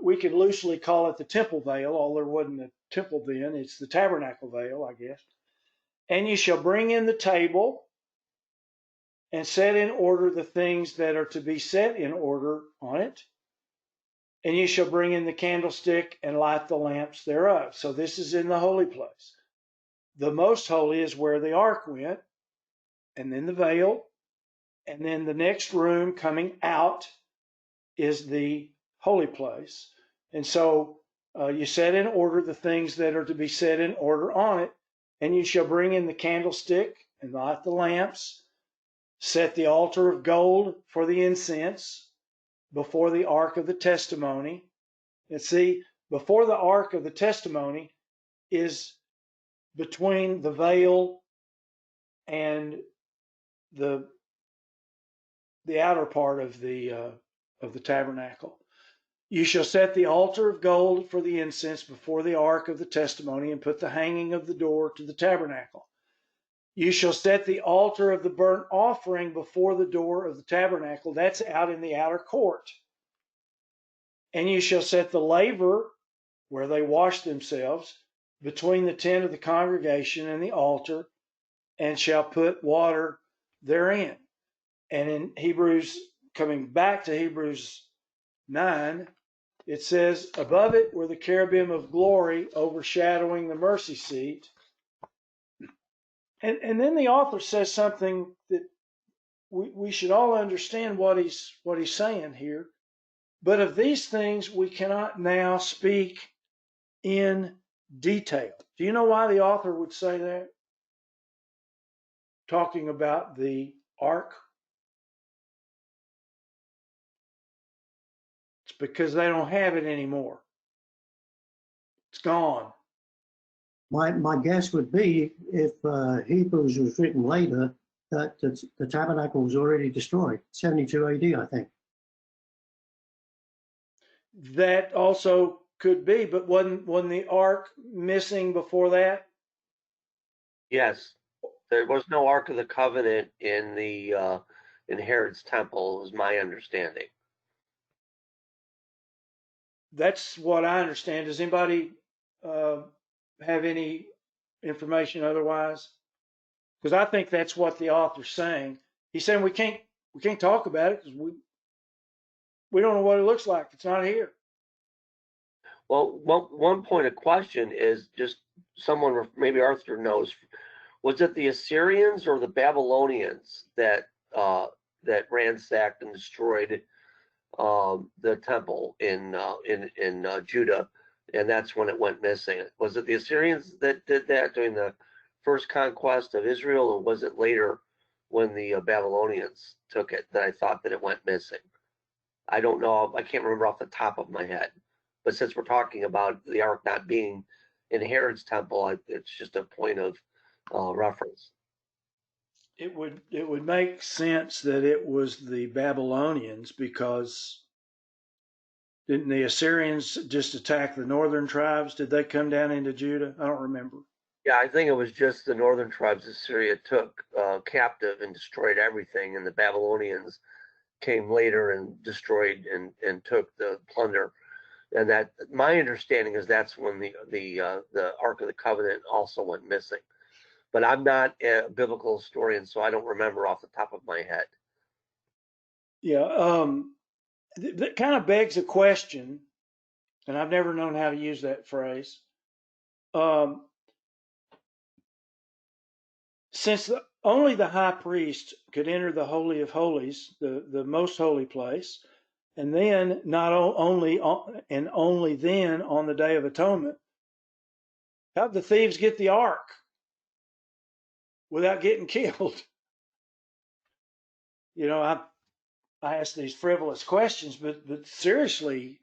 We could loosely call it the temple veil, although there wasn't a temple then. It's the tabernacle veil, I guess. And you shall bring in the table and set in order the things that are to be set in order on it. And you shall bring in the candlestick and light the lamps thereof. So this is in the holy place. The most holy is where the ark went, and then the veil, and then the next room coming out is the holy place. And so you set in order the things that are to be set in order on it, and you shall bring in the candlestick and light the lamps, set the altar of gold for the incense before the ark of the testimony. And see, before the ark of the testimony is between the veil and the outer part of the tabernacle. You shall set the altar of gold for the incense before the ark of the testimony, and put the hanging of the door to the tabernacle. You shall set the altar of the burnt offering before the door of the tabernacle. That's out in the outer court. And you shall set the laver, where they wash themselves, between the tent of the congregation and the altar, and shall put water therein. And in Hebrews, coming back to Hebrews 9, it says, above it were the cherubim of glory overshadowing the mercy seat. And then the author says something that we should all understand what he's saying here. But of these things we cannot now speak in detail. Do you know why the author would say that? Talking about the ark. It's because they don't have it anymore. It's gone. My guess would be if Hebrews was written later, that the tabernacle was already destroyed, 72 AD, I think. That also could be, but wasn't the ark missing before that? Yes, there was no Ark of the Covenant in the in Herod's temple, is my understanding. That's what I understand. Does anybody have any information otherwise? Because I think that's what the author's saying. He's saying we can't talk about it because we don't know what it looks like. It's not here. Well, one point of question is just someone, maybe Arthur knows, was it the Assyrians or the Babylonians that ransacked and destroyed the temple in Judah, and that's when it went missing? Was it the Assyrians that did that during the first conquest of Israel, or was it later when the Babylonians took it that I thought that it went missing? I don't know. I can't remember off the top of my head. But since we're talking about the ark not being in Herod's temple, it's just a point of reference. It would make sense that it was the Babylonians, because didn't the Assyrians just attack the northern tribes? Did they come down into Judah? I don't remember. Yeah, I think it was just the northern tribes of Syria took captive and destroyed everything, and the Babylonians came later and destroyed and took the plunder. And that my understanding is that's when the Ark of the Covenant also went missing. But I'm not a biblical historian, so I don't remember off the top of my head. Yeah, that kind of begs a question, and I've never known how to use that phrase. Since only the high priest could enter the Holy of Holies, the most holy place, and then not only and only then on the Day of Atonement, how'd the thieves get the ark without getting killed? You know, I ask these frivolous questions, but seriously,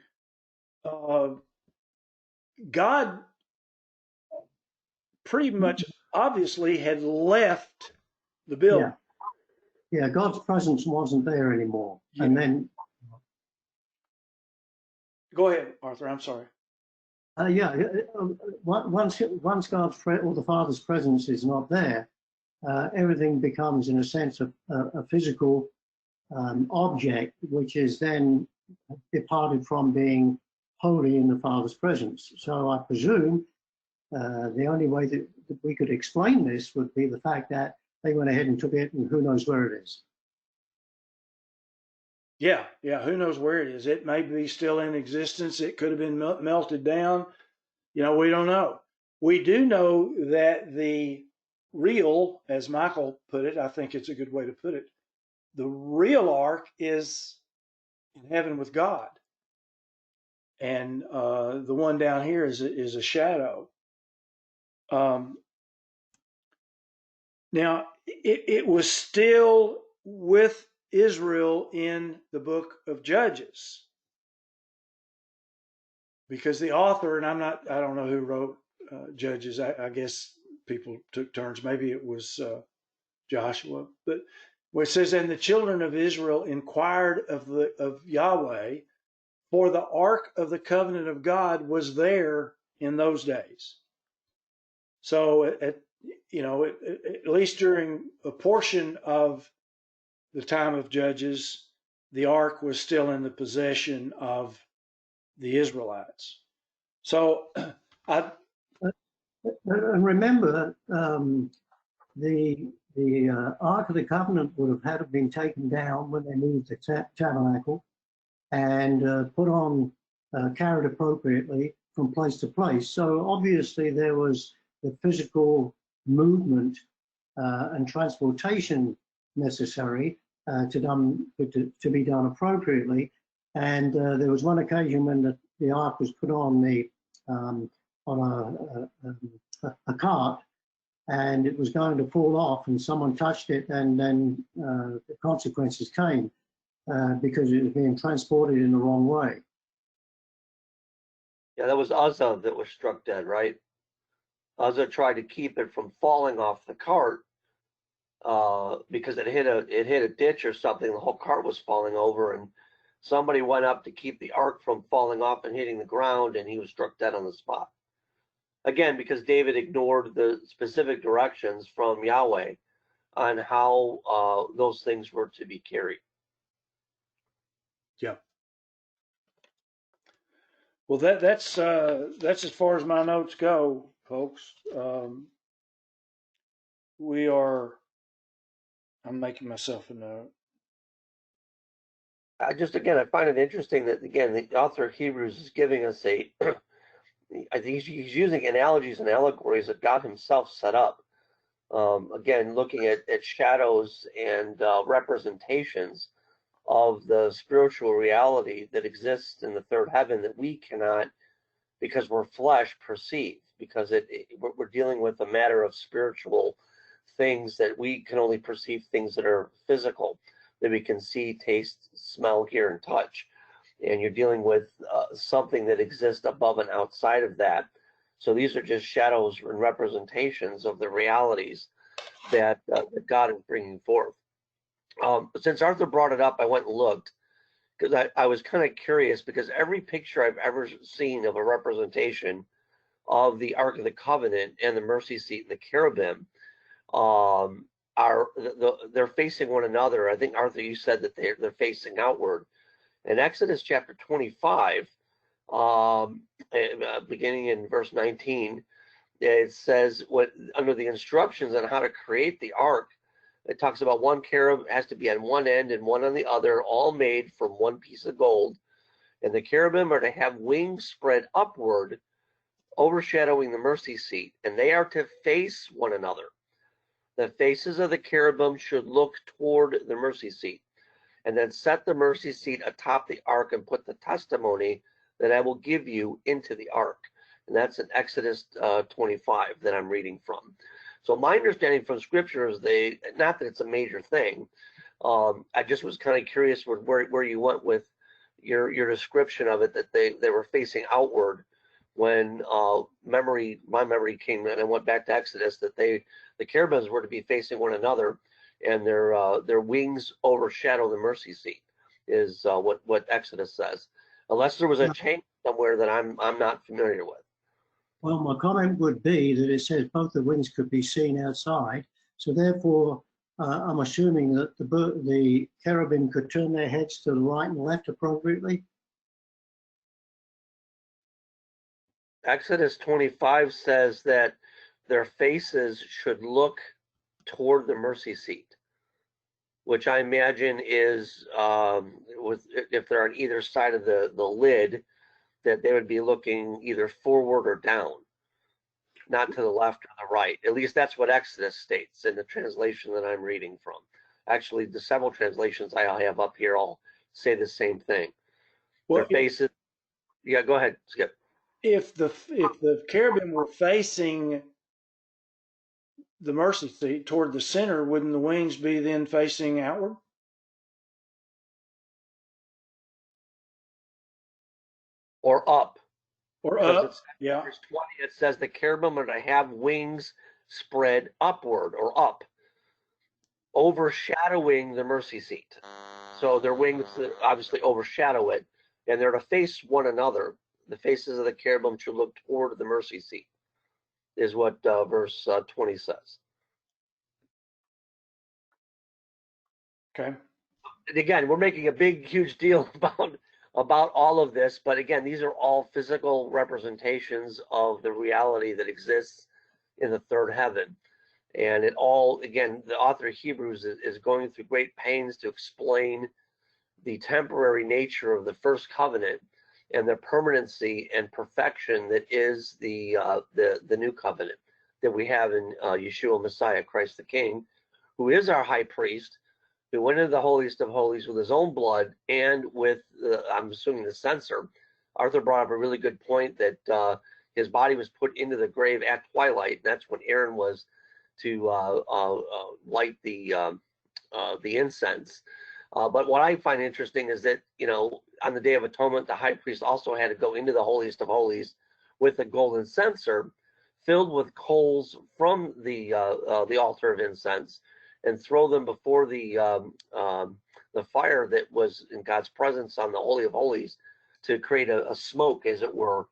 God pretty much obviously had left the building. Yeah, God's presence wasn't there anymore. Yeah. And then, Go ahead, Arthur. I'm sorry. once God's or the Father's presence is not there, everything becomes, in a sense, a physical object, which is then departed from being holy in the Father's presence. So I presume the only way that we could explain this would be the fact that they went ahead and took it, and who knows where it is. Yeah, who knows where it is? It may be still in existence. It could have been melted down. You know, we don't know. We do know that the real, as Michael put it, I think it's a good way to put it, the real ark is in heaven with God. And the one down here is a shadow. Now, it was still with Israel in the book of Judges, because the author, and I don't know who wrote Judges. I guess people took turns. Maybe it was Joshua. But where it says, and the children of Israel inquired of Yahweh, for the ark of the covenant of God was there in those days. So at least during a portion of the time of Judges, the ark was still in the possession of the Israelites. So And remember, the Ark of the Covenant would have had to been taken down when they moved the tabernacle and put on, carried appropriately from place to place. So obviously there was the physical movement and transportation necessary to be done appropriately. And there was one occasion when the ark was put on a cart, and it was going to fall off, and someone touched it, and then the consequences came because it was being transported in the wrong way. Yeah, that was Uzzah that was struck dead, right? Uzzah tried to keep it from falling off the cart because it hit a ditch or something. The whole cart was falling over, and somebody went up to keep the ark from falling off and hitting the ground, and he was struck dead on the spot. Again, because David ignored the specific directions from Yahweh on how those things were to be carried. yeah. Well, that's as far as my notes go, folks. I'm making myself a note. I find it interesting that, again, the author of Hebrews is giving us I think he's using analogies and allegories that God himself set up. Again, looking at shadows and representations of the spiritual reality that exists in the third heaven that we cannot, because we're flesh, perceive, because we're dealing with a matter of spiritual things that we can only perceive, things that are physical, that we can see, taste, smell, hear, and touch. And you're dealing with something that exists above and outside of that. So these are just shadows and representations of the realities that God is bringing forth. Since Arthur brought it up, I went and looked, because I was kind of curious, because every picture I've ever seen of a representation of the Ark of the Covenant and the mercy seat and the cherubim they're facing one another. I think, Arthur, you said that they're facing outward. In Exodus chapter 25, beginning in verse 19, it says what under the instructions on how to create the ark, it talks about one cherub has to be on one end and one on the other, all made from one piece of gold. And the cherubim are to have wings spread upward, overshadowing the mercy seat, and they are to face one another. The faces of the cherubim should look toward the mercy seat, and then set the mercy seat atop the ark and put the testimony that I will give you into the ark. And that's in Exodus 25 that I'm reading from. So my understanding from scripture is not that it's a major thing. I just was kind of curious where you went with your description of it, that they were facing outward when my memory came in and went back to Exodus, that the cherubims were to be facing one another, and their wings overshadow the mercy seat, is what Exodus says. Unless there was a change somewhere that I'm not familiar with. Well, my comment would be that it says both the wings could be seen outside. So therefore, I'm assuming that the cherubim could turn their heads to the right and left appropriately. Exodus 25 says that their faces should look toward the mercy seat, which I imagine is if they're on either side of the lid, that they would be looking either forward or down, not to the left or the right. At least that's what Exodus states in the translation that I'm reading from. Actually, the several translations I have up here all say the same thing. Well, their faces. Yeah, go ahead, Skip. If the cherubim were facing the mercy seat toward the center, wouldn't the wings be then facing outward? Or up. Or up? Yeah. Verse 20, it says the cherubim are to have wings spread upward or up, overshadowing the mercy seat. So their wings obviously overshadow it, and they're to face one another. The faces of the cherubim should look toward the mercy seat, is what verse 20 says. Okay. And again, we're making a big, huge deal about all of this, but again, these are all physical representations of the reality that exists in the third heaven. And it all, again, the author of Hebrews is going through great pains to explain the temporary nature of the first covenant and the permanency and perfection that is the new covenant that we have in Yeshua Messiah, Christ the King, who is our high priest, who went into the holiest of holies with his own blood and with, I'm assuming, the censer. Arthur brought up a really good point that his body was put into the grave at twilight. That's when Aaron was to light the incense. But what I find interesting is that, on the Day of Atonement, the high priest also had to go into the holiest of holies with a golden censer filled with coals from the altar of incense, and throw them before the fire that was in God's presence on the Holy of Holies, to create a smoke, as it were,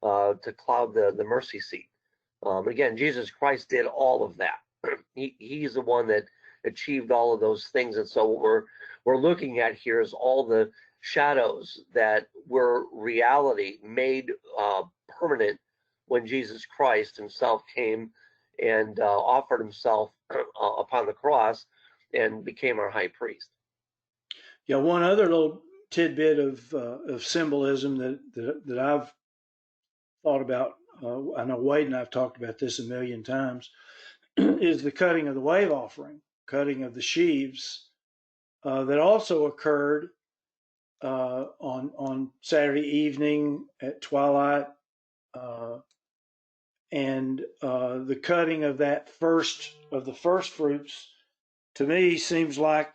to cloud the mercy seat. Again, Jesus Christ did all of that. He's the one that achieved all of those things. And so what we're looking at here is all the shadows that were reality made permanent when Jesus Christ himself came and offered himself upon the cross and became our high priest. Yeah, one other little tidbit of symbolism that I've thought about, I know Wade and I've talked about this a million times, is the cutting of the wave offering, cutting of the sheaves, that also occurred on Saturday evening at twilight, and the cutting of the first fruits, to me, seems like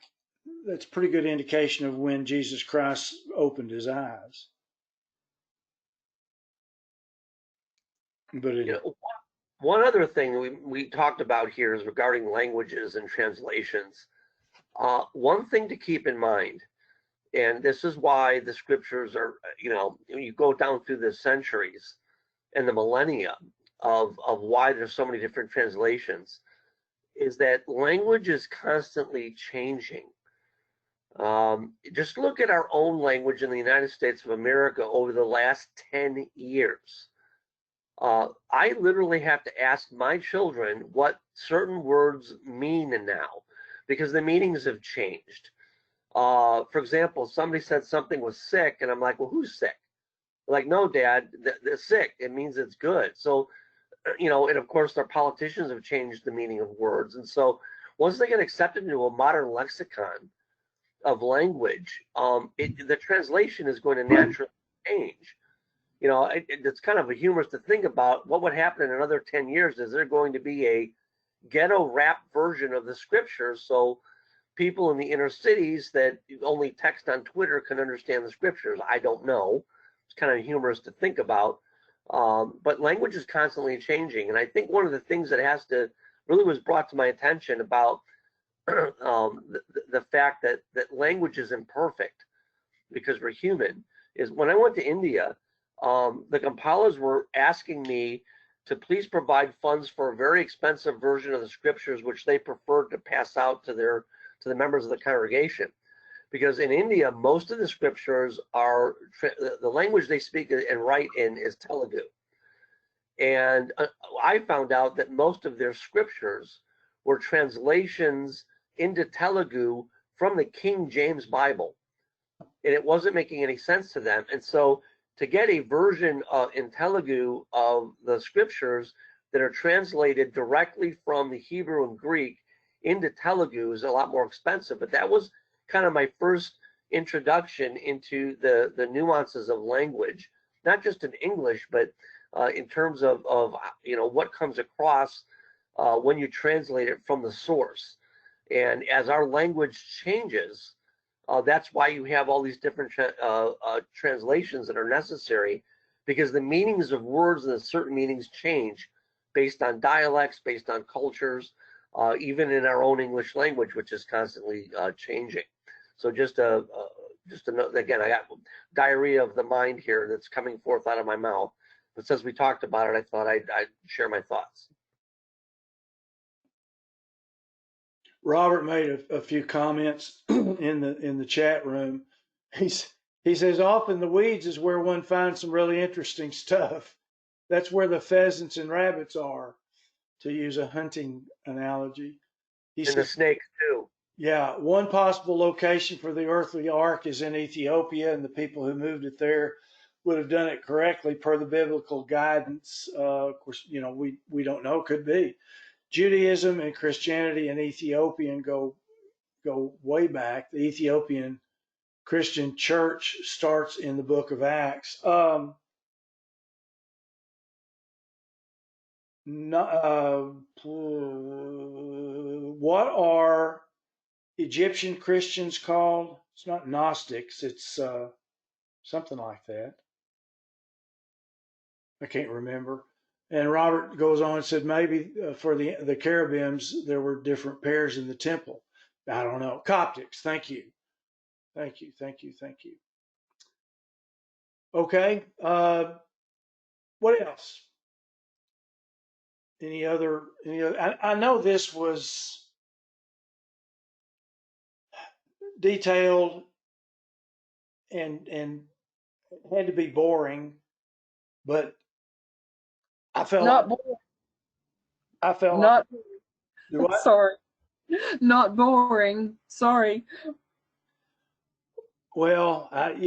that's a pretty good indication of when Jesus Christ opened his eyes. But one other thing we talked about here is regarding languages and translations. One thing to keep in mind, and this is why the scriptures are, you go down through the centuries and the millennia of why there's so many different translations, is that language is constantly changing. Just look at our own language in the United States of America over the last 10 years. I literally have to ask my children what certain words mean now because the meanings have changed. For example, somebody said something was sick, and I'm like, well, who's sick? Like, no, Dad, they're sick. It means it's good. So, and of course, our politicians have changed the meaning of words. And so once they get accepted into a modern lexicon of language, the translation is going to naturally change. It's kind of humorous to think about what would happen in another 10 years. Is there going to be a ghetto rap version of the scriptures so people in the inner cities that only text on Twitter can understand the scriptures? I don't know. It's kind of humorous to think about. But language is constantly changing. And I think one of the things that really was brought to my attention about the fact that language is imperfect because we're human is when I went to India, the Kampalas were asking me to please provide funds for a very expensive version of the scriptures, which they preferred to pass out to the members of the congregation. Because in India, most of the scriptures are, the language they speak and write in is Telugu. And I found out that most of their scriptures were translations into Telugu from the King James Bible. And it wasn't making any sense to them. And so to get a version in Telugu of the scriptures that are translated directly from the Hebrew and Greek into Telugu is a lot more expensive. But that was kind of my first introduction into the nuances of language, not just in English, but in terms of what comes across when you translate it from the source. And as our language changes, that's why you have all these different translations that are necessary, because the meanings of words and certain meanings change based on dialects, based on cultures, even in our own English language, which is constantly changing. So just a note, again, I got diarrhea of the mind here that's coming forth out of my mouth. But since we talked about it, I thought I'd share my thoughts. Robert made a few comments in the chat room. He says often the weeds is where one finds some really interesting stuff. That's where the pheasants and rabbits are, to use a hunting analogy. He and says, the snakes too. Yeah, one possible location for the earthly ark is in Ethiopia, and the people who moved it there would have done it correctly per the biblical guidance. Of course, we don't know, could be. Judaism and Christianity and Ethiopian go way back. The Ethiopian Christian church starts in the book of Acts. What are Egyptian Christians called? It's not Gnostics. It's something like that. I can't remember. And Robert goes on and said maybe for the cherubims there were different pairs in the temple. I don't know. Coptics. Thank you. Okay. What else? Any other? I know this was detailed and had to be boring, but I felt Not like, boring. I felt Not like, sorry. Not boring. Sorry. Well, I don't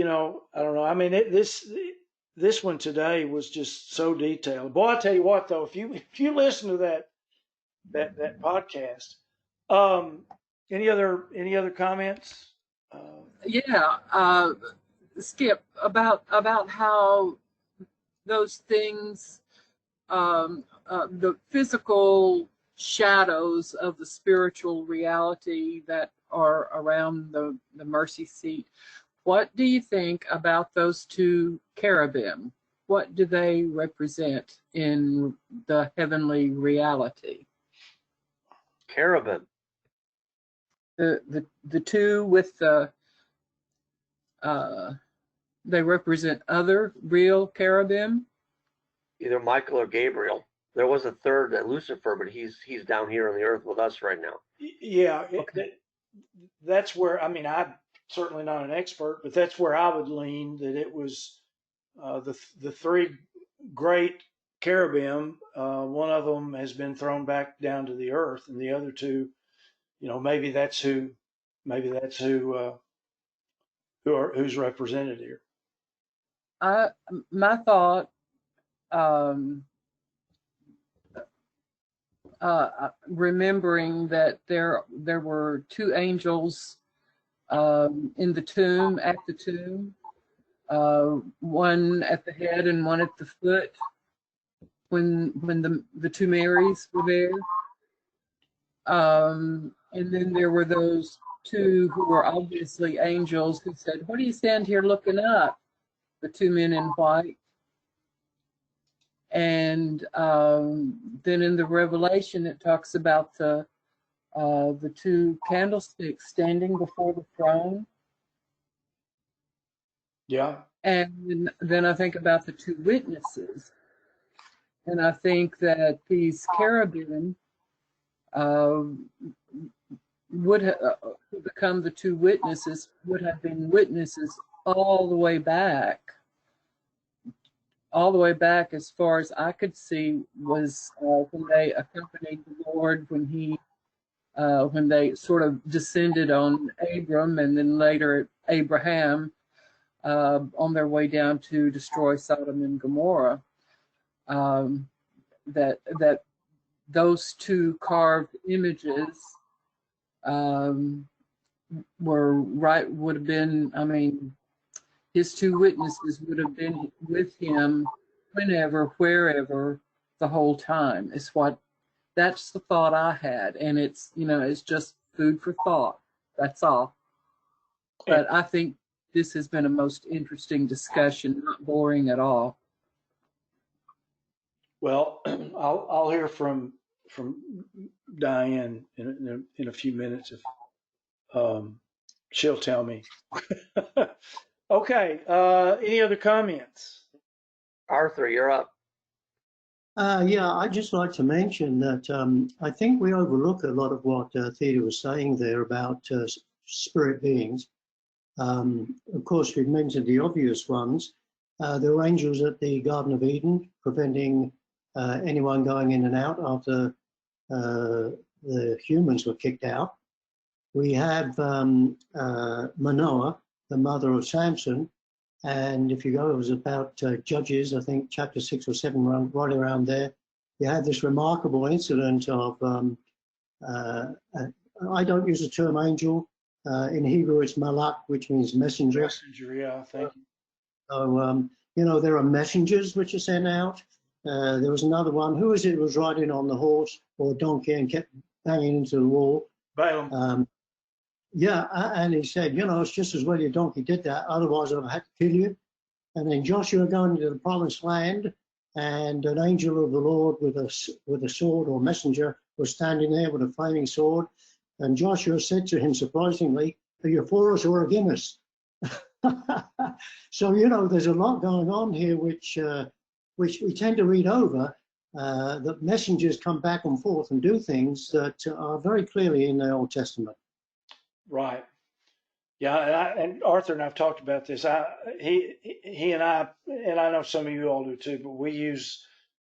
know. I mean, this one today was just so detailed. Boy, I tell you what, though, if you listen to that podcast, any other comments? Yeah. Skip, about how those things, the physical shadows of the spiritual reality that are around the mercy seat. What do you think about those two cherubim? What do they represent in the heavenly reality? Cherubim. The two with the they represent other real cherubim. Either Michael or Gabriel. There was a third, Lucifer, but he's down here on the earth with us right now. Yeah, Okay. that's where, I mean, certainly not an expert, but that's where I would lean, that it was the three great cherubim. One of them has been thrown back down to the earth, and the other two, maybe that's who's represented here. My thought, remembering that there were two angels in the tomb, at the tomb, one at the head and one at the foot, when the two Marys were there. And then there were those two who were obviously angels who said, "What do you stand here looking up?" The two men in white. And then in the Revelation, it talks about the two candlesticks standing before the throne. Yeah. And then I think about the two witnesses. And I think that these cherubim would have become the two witnesses, would have been witnesses all the way back as far as I could see, was when they accompanied the Lord when they sort of descended on Abram and then later Abraham on their way down to destroy Sodom and Gomorrah. That those two carved images would have been, I mean, his two witnesses would have been with him whenever, wherever, the whole time. That's the thought I had. And it's just food for thought. That's all. But I think this has been a most interesting discussion, not boring at all. Well, I'll hear from Diane in a few minutes if she'll tell me. Okay. Any other comments? Arthur, you're up. Yeah, I'd just like to mention that I think we overlook a lot of what Theda was saying there about spirit beings. Of course, we've mentioned the obvious ones. There were angels at the Garden of Eden, preventing anyone going in and out after the humans were kicked out. We have Manoah, the mother of Samson, and if you go, it was about Judges, I think chapter 6 or 7, right around there. You have this remarkable incident of, I don't use the term angel. In Hebrew, it's malak, which means messenger. Messenger, yeah, thank you. So, there are messengers which are sent out. There was another one. Who was it who was riding on the horse or donkey and kept banging into the wall? Balaam. Yeah, and he said, it's just as well your donkey did that, otherwise I'd have had to kill you. And then Joshua going to the promised land, and an angel of the Lord with a sword or messenger was standing there with a flaming sword. And Joshua said to him, surprisingly, are you for us or against us? So, there's a lot going on here which we tend to read over, that messengers come back and forth and do things that are very clearly in the Old Testament. Right. Yeah, and Arthur and I've talked about this. He and I know some of you all do too, but we use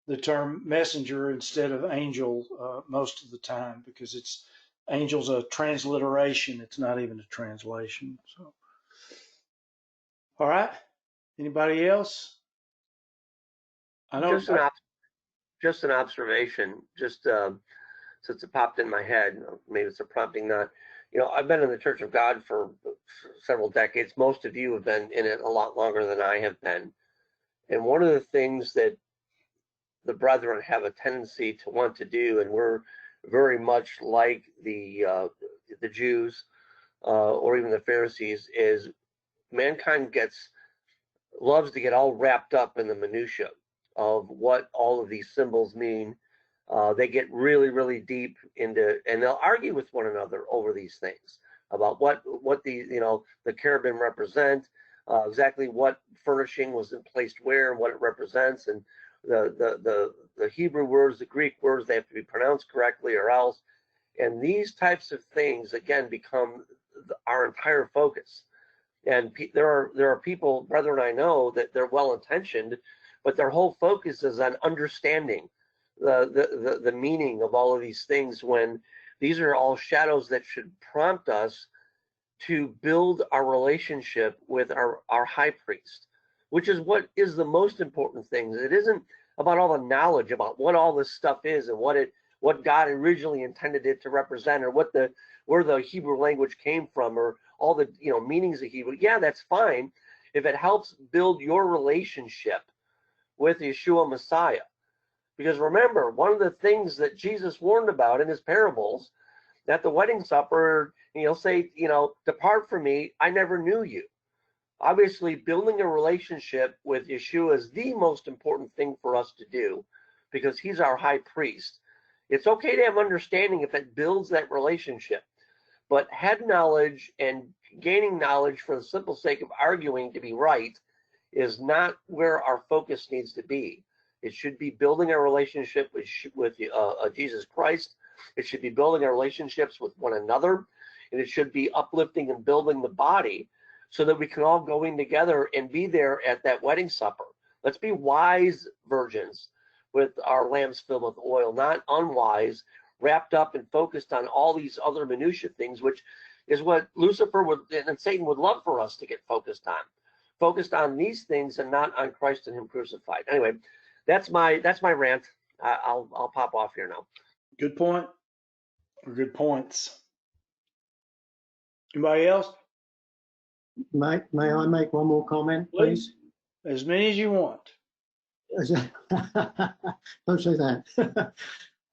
the term messenger instead of angel most of the time because angel's a transliteration. It's not even a translation. So, all right. Anybody else? I know. Just an observation. Just since it popped in my head, maybe it's a prompting not. I've been in the Church of God for several decades. Most of you have been in it a lot longer than I have been. And one of the things that the brethren have a tendency to want to do, and we're very much like the Jews or even the Pharisees, is mankind loves to get all wrapped up in the minutia of what all of these symbols mean. They get really, really deep into, and they'll argue with one another over these things about what the cherubim represent, exactly what furnishing was placed where and what it represents, and the Hebrew words, the Greek words, they have to be pronounced correctly or else. And these types of things again become our entire focus. And there are people, brethren, I know that they're well intentioned, but their whole focus is on understanding the meaning of all of these things, when these are all shadows that should prompt us to build our relationship with our high priest, which is what is the most important thing. It isn't about all the knowledge about what all this stuff is and what God originally intended it to represent, or where the Hebrew language came from, or all the meanings of Hebrew. Yeah, that's fine if it helps build your relationship with Yeshua Messiah. Because remember, one of the things that Jesus warned about in his parables, at the wedding supper, he'll say, depart from me, I never knew you. Obviously, building a relationship with Yeshua is the most important thing for us to do, because he's our high priest. It's okay to have understanding if it builds that relationship, but head knowledge and gaining knowledge for the simple sake of arguing to be right is not where our focus needs to be. It should be building a relationship with Jesus Christ. It should be building our relationships with one another, and it should be uplifting and building the body so that we can all go in together and be there at that wedding supper. Let's be wise virgins with our lamps filled with oil, not unwise, wrapped up and focused on all these other minutiae things, which is what Lucifer and Satan would love for us to get focused on these things and not on Christ and him crucified. Anyway, that's my rant. I'll pop off here now. Good point, or good points. Anybody else? May I make one more comment, please? As many as you want. Don't say that.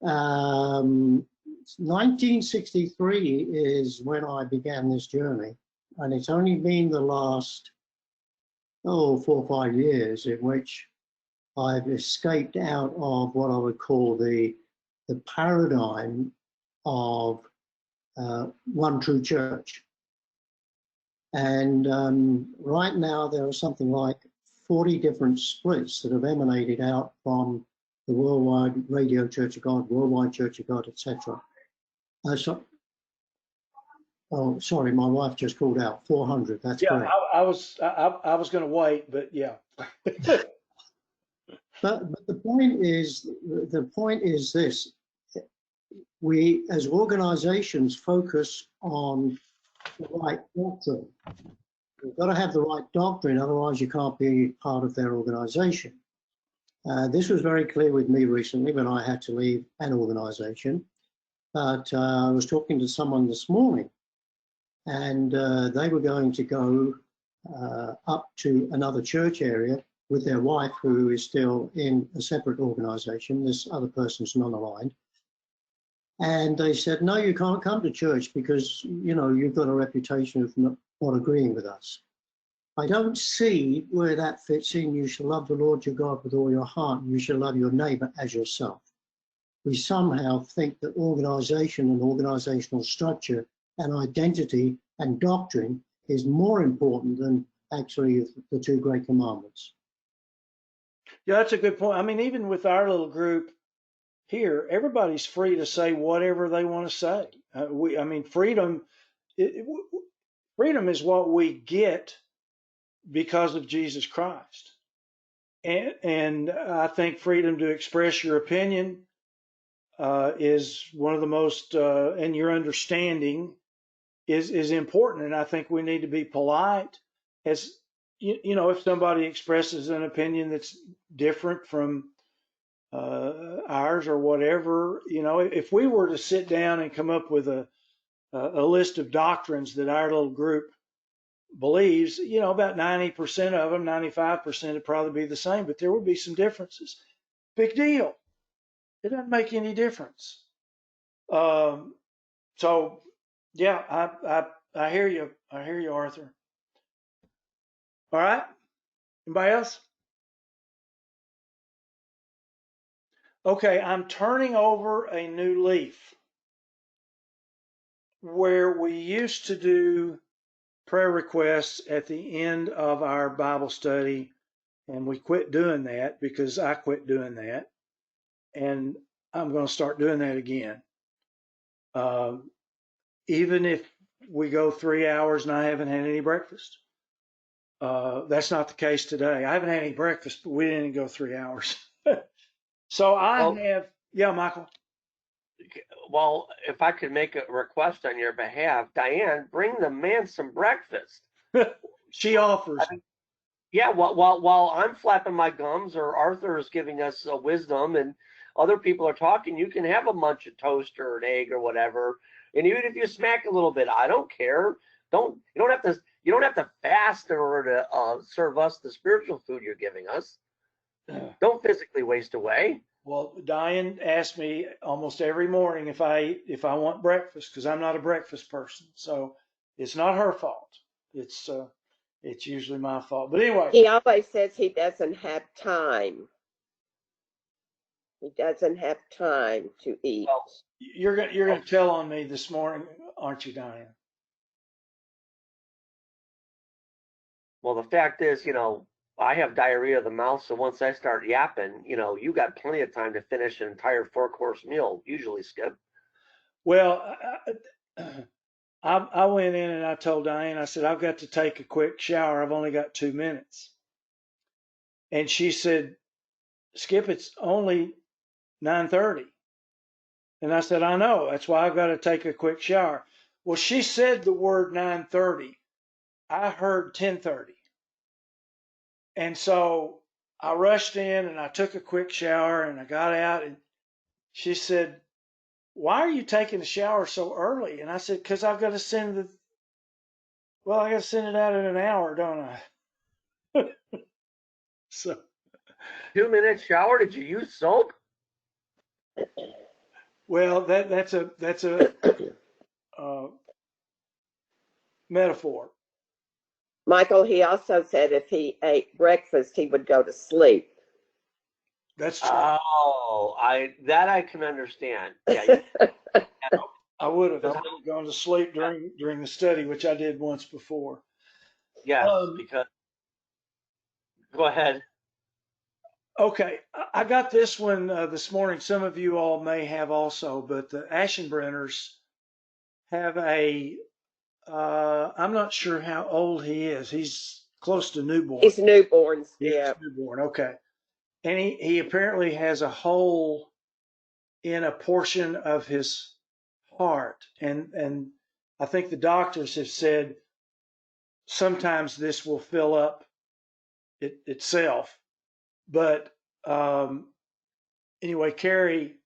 1963 is when I began this journey, and it's only been the last 4 or 5 years in which I've escaped out of what I would call the paradigm of one true church. And right now there are something like 40 different splits that have emanated out from the Worldwide Radio Church of God, Worldwide Church of God, etc. Sorry, my wife just called out 400. That's correct. I was going to wait, but yeah. But the point is this: we as organizations focus on the right doctrine. You've got to have the right doctrine, otherwise you can't be part of their organization. This was very clear with me recently when I had to leave an organization. But I was talking to someone this morning, and they were going to go up to another church area with their wife, who is still in a separate organization. This other person's non-aligned. And they said, no, you can't come to church because, you've got a reputation of not agreeing with us. I don't see where that fits in. You shall love the Lord your God with all your heart, and you shall love your neighbor as yourself. We somehow think that organization and organizational structure and identity and doctrine is more important than actually the two great commandments. Yeah, that's a good point. I mean, even with our little group here, everybody's free to say whatever they want to say. Freedom is what we get because of Jesus Christ. And I think freedom to express your opinion is one of the most, and your understanding is important. And I think we need to be polite as, if somebody expresses an opinion that's different from ours or whatever, if we were to sit down and come up with a list of doctrines that our little group believes, about 90% of them, 95% would probably be the same, but there would be some differences. Big deal. It doesn't make any difference. So yeah, I hear you. I hear you, Arthur. All right. Anybody else? Okay, I'm turning over a new leaf. Where we used to do prayer requests at the end of our Bible study, and we quit doing that because I quit doing that, and I'm going to start doing that again. Even if we go 3 hours and I haven't had any breakfast. That's not the case today. I haven't had any breakfast, but we didn't go 3 hours. So I Well, have, yeah, Michael. well, if I could make a request on your behalf, Diane, bring the man some breakfast. She offers. Yeah, while I'm flapping my gums or Arthur is giving us wisdom and other people are talking, you can have a munch of toast or an egg or whatever. And even if you smack a little bit, I don't care. You don't have to fast in order to serve us the spiritual food you're giving us. Don't physically waste away. Well, Diane asks me almost every morning if I want breakfast because I'm not a breakfast person. So it's not her fault. It's usually my fault. But anyway, He always says he doesn't have time. He doesn't have time to eat. Well, you're gonna tell on me this morning, aren't you, Diane? well, the fact is, I have diarrhea of the mouth, so once I start yapping, you got plenty of time to finish an entire 4-course meal, usually, Skip. Well, I went in and I told Diane, I said, I've got to take a quick shower. I've only got 2 minutes. And she said, Skip, it's only 9:30. And I said, I know. That's why I've got to take a quick shower. Well, she said the word 9:30. I heard 10:30. And so I rushed in and I took a quick shower and I got out and she said, why are you taking a shower so early? And I said, because I've got to send I got to send it out in an hour, don't I? So, 2-minute shower? Did you use soap? well, that's a metaphor. Michael, he also said if he ate breakfast, he would go to sleep. That's true. Oh, I can understand. Yeah, I would have gone to sleep during the study, which I did once before. yes, because go ahead. Okay, I got this one this morning. Some of you all may have also, but the Aschenbrenners have I'm not sure how old he is. He's close to newborn. He's newborns. Yeah. Newborn. Okay. And he apparently has a hole in a portion of his heart. And I think the doctors have said sometimes this will fill up itself. But anyway, Carrie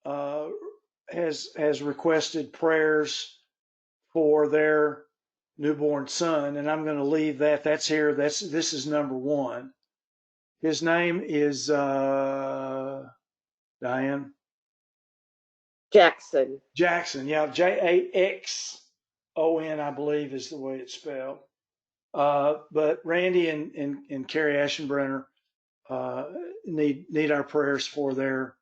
has requested prayers for their newborn son, and I'm going to leave that. That's here. This is number 1. His name is Diane Jackson. Jackson. Yeah, Jaxon, I believe, is the way it's spelled. But Randy and Carrie Aschenbrenner need our prayers for their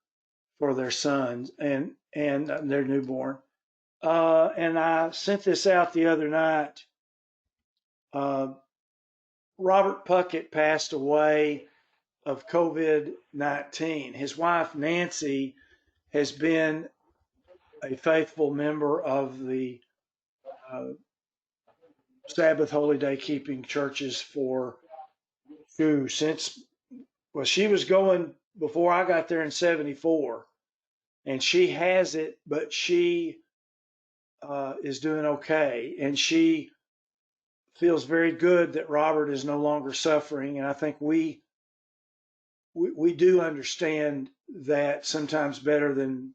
sons and their newborn. And I sent this out the other night. Robert Puckett passed away of COVID-19. His wife, Nancy, has been a faithful member of the Sabbath Holy Day keeping churches since she was going before I got there in 74, and she has it, but she is doing okay, and she feels very good that Robert is no longer suffering, and I think we do understand that sometimes better than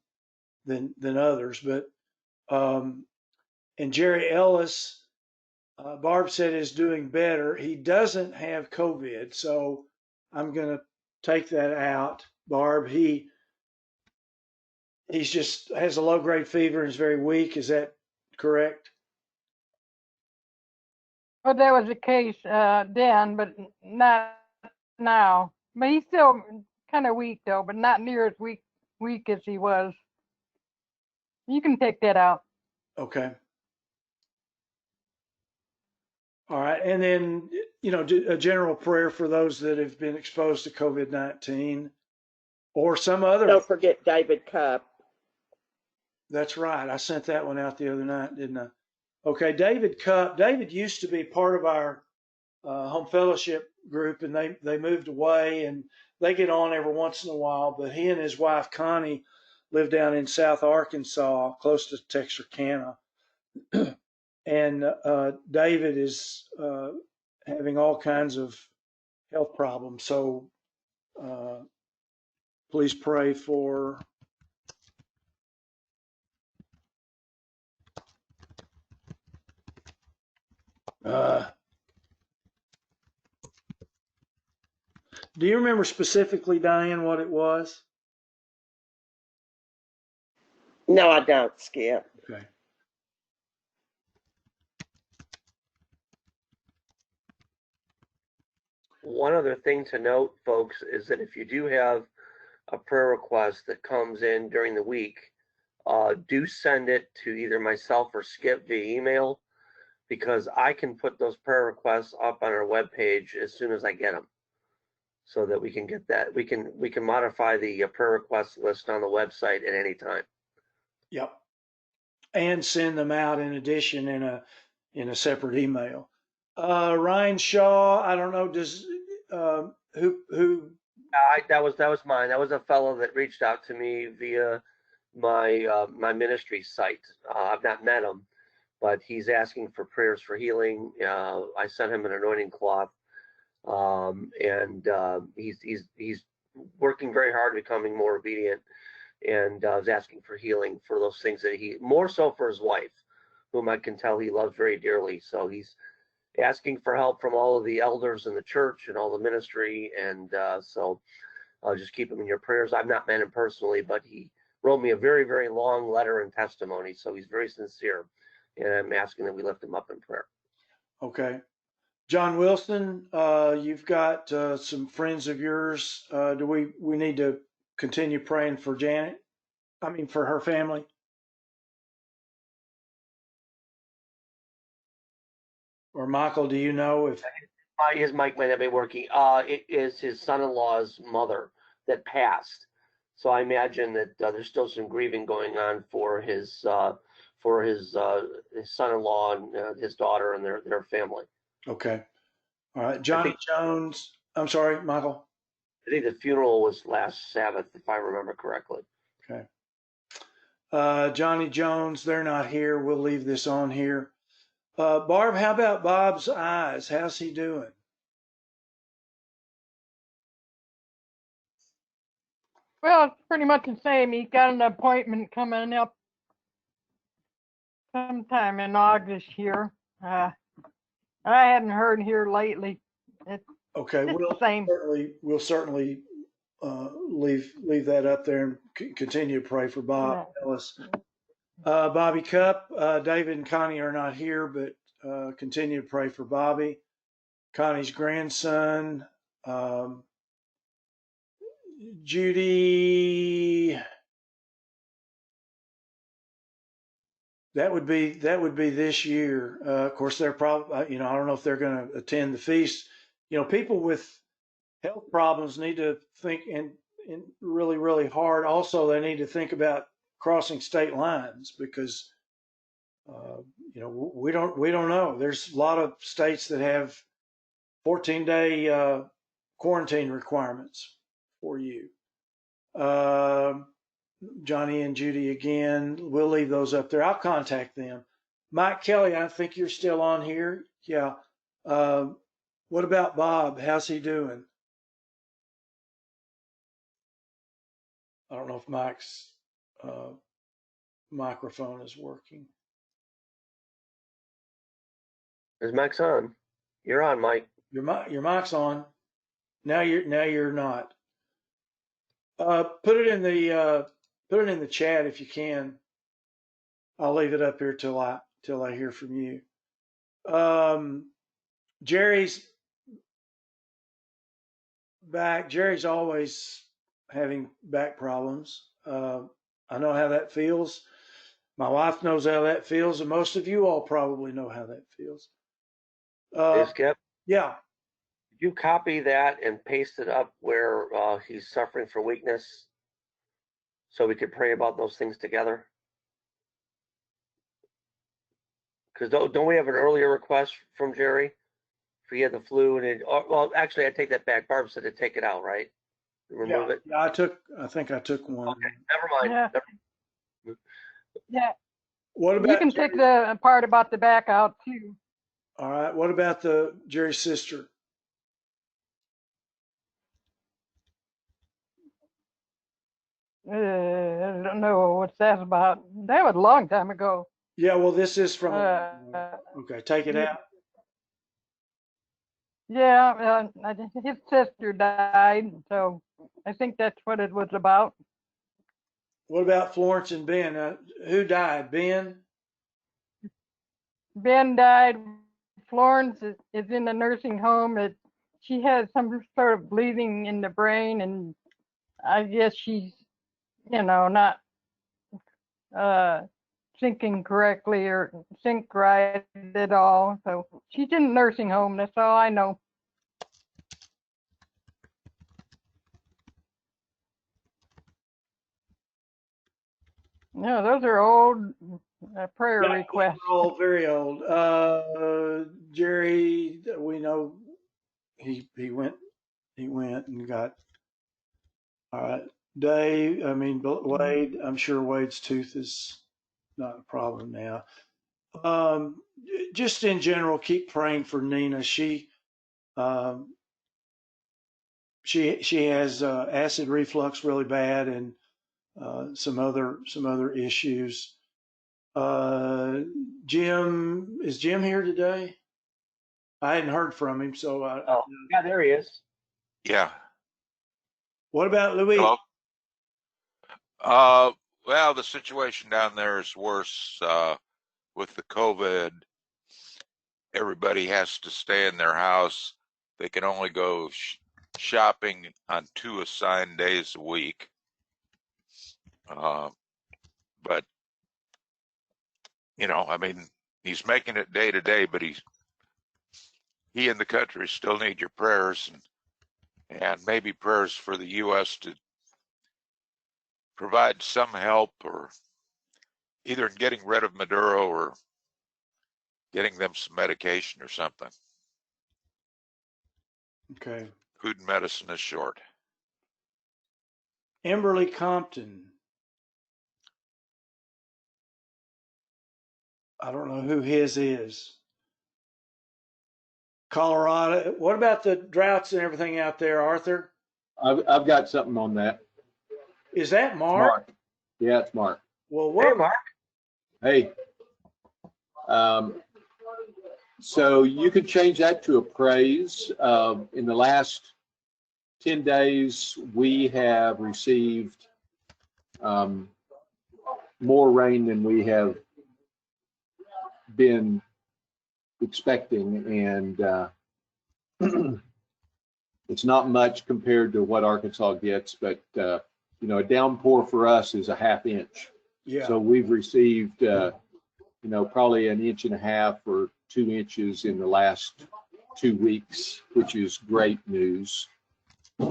others. But and Jerry Ellis, Barb said, is doing better. He doesn't have COVID, so I'm going to take that out. Barb, he's just has a low grade fever and is very weak. Is that correct? Well, that was the case then, but not now. But he's still kind of weak though, but not near as weak as he was. You can take that out. Okay. All right. And then, a general prayer for those that have been exposed to COVID-19 or some other. Don't forget David Cup. That's right. I sent that one out the other night, didn't I? Okay, David Cupp. David used to be part of our home fellowship group, and they moved away, and they get on every once in a while. But he and his wife Connie live down in South Arkansas, close to Texarkana, and David is having all kinds of health problems. So please pray for. Do you remember specifically, Diane, what it was? No, I don't, Skip. Okay. One other thing to note, folks, is that if you do have a prayer request that comes in during the week, do send it to either myself or Skip via email, because I can put those prayer requests up on our webpage as soon as I get them, so that we can get that. We can modify the prayer request list on the website at any time. Yep. And send them out in addition in a separate email. Ryan Shaw, I don't know, does who That was mine. That was a fellow that reached out to me via my ministry site. I've not met him, but he's asking for prayers for healing. I sent him an anointing cloth, and he's working very hard, becoming more obedient, and is asking for healing for those things that he, more so for his wife, whom I can tell he loves very dearly. So he's asking for help from all of the elders in the church and all the ministry, and so I'll just keep him in your prayers. I've not met him personally, but he wrote me a very, very long letter and testimony, so he's very sincere, and I'm asking that we lift him up in prayer. Okay. John Wilson, you've got some friends of yours. Do we need to continue praying for Janet? I mean, for her family? Or Michael, do you know if? His mic might not be working. It is his son-in-law's mother that passed. So I imagine that there's still some grieving going on for his son-in-law and his daughter and their family. Okay. All right. Johnny Jones. I'm sorry, Michael. I think the funeral was last Sabbath, if I remember correctly. Okay. Johnny Jones, they're not here. We'll leave this on here. Barb, how about Bob's eyes? How's he doing? Well, it's pretty much the same. He's got an appointment coming up sometime in August here. I hadn't heard here lately. It's Okay, the same. we'll certainly leave that up there and continue to pray for Bob Ellis. Bobby Cupp, David and Connie are not here, but continue to pray for Bobby. Connie's grandson, Judy. That would be this year. Of course, they're probably, I don't know if they're going to attend the feast. People with health problems need to think and really, really hard. Also, they need to think about crossing state lines because, we don't know. There's a lot of states that have 14-day quarantine requirements for you. Johnny and Judy again. We'll leave those up there. I'll contact them. Mike Kelly, I think you're still on here. Yeah. What about Bob? How's he doing? I don't know if Mike's microphone is working. His mic's on. You're on, Mike. Your mic's on. Now you're not. Put it in the chat if you can. I'll leave it up here till I hear from you. Jerry's back. Jerry's always having back problems. I know how that feels. My wife knows how that feels, and most of you all probably know how that feels. Hey, Skip, Yeah. did you copy that and paste it up where he's suffering from weakness, so we could pray about those things together? Because don't we have an earlier request from Jerry? If he had the flu and well, actually, I take that back. Barb said to take it out, right? Remove it. Yeah, I think I took one. Okay, never mind. Yeah. Yeah, What you about can take the part about the back out too. all right? What about the Jerry's sister? I don't know what's that about. That was a long time ago. Yeah, well, this is from. Uh, Okay, take it out. yeah, his sister died, so I think that's what it was about. What about Florence and Ben? Who died? Ben? Ben died. Florence is in a nursing home. She has some sort of bleeding in the brain, and I guess she's, not thinking correctly or think right at all. So she's in a nursing home. That's all I know. No, those are old prayer Yeah, requests. old, very old. Jerry, we know he went and got. All right, Dave. I mean Wade. I'm sure Wade's tooth is not a problem now. Just in general, keep praying for Nina. Um, she has acid reflux really bad and some other issues. Jim, is Jim here today? I hadn't heard from him, so Oh, yeah, there he is. Yeah. what about Louis? Hello. Well, the situation down there is worse with the COVID. Everybody has to stay in their house. They can only go shopping on 2 assigned days a week. But I mean, he's making it day to day, but he and the country still need your prayers and maybe prayers for the U.S. to provide some help, or either in getting rid of Maduro or getting them some medication or something. Okay. Food and medicine is short. Emberly Compton. I don't know who his is. Colorado. What about the droughts and everything out there, Arthur? I've got something on that. Is that Mark? Yeah, it's Mark. Well, Hey, what? Mark. Hey. So you could change that to a praise. In the last 10 days, we have received more rain than we have been expecting, and it's not much compared to what Arkansas gets, but a downpour for us is a ½ inch. Yeah. So we've received probably 1.5 inches or 2 inches in the last 2 weeks, which is great news.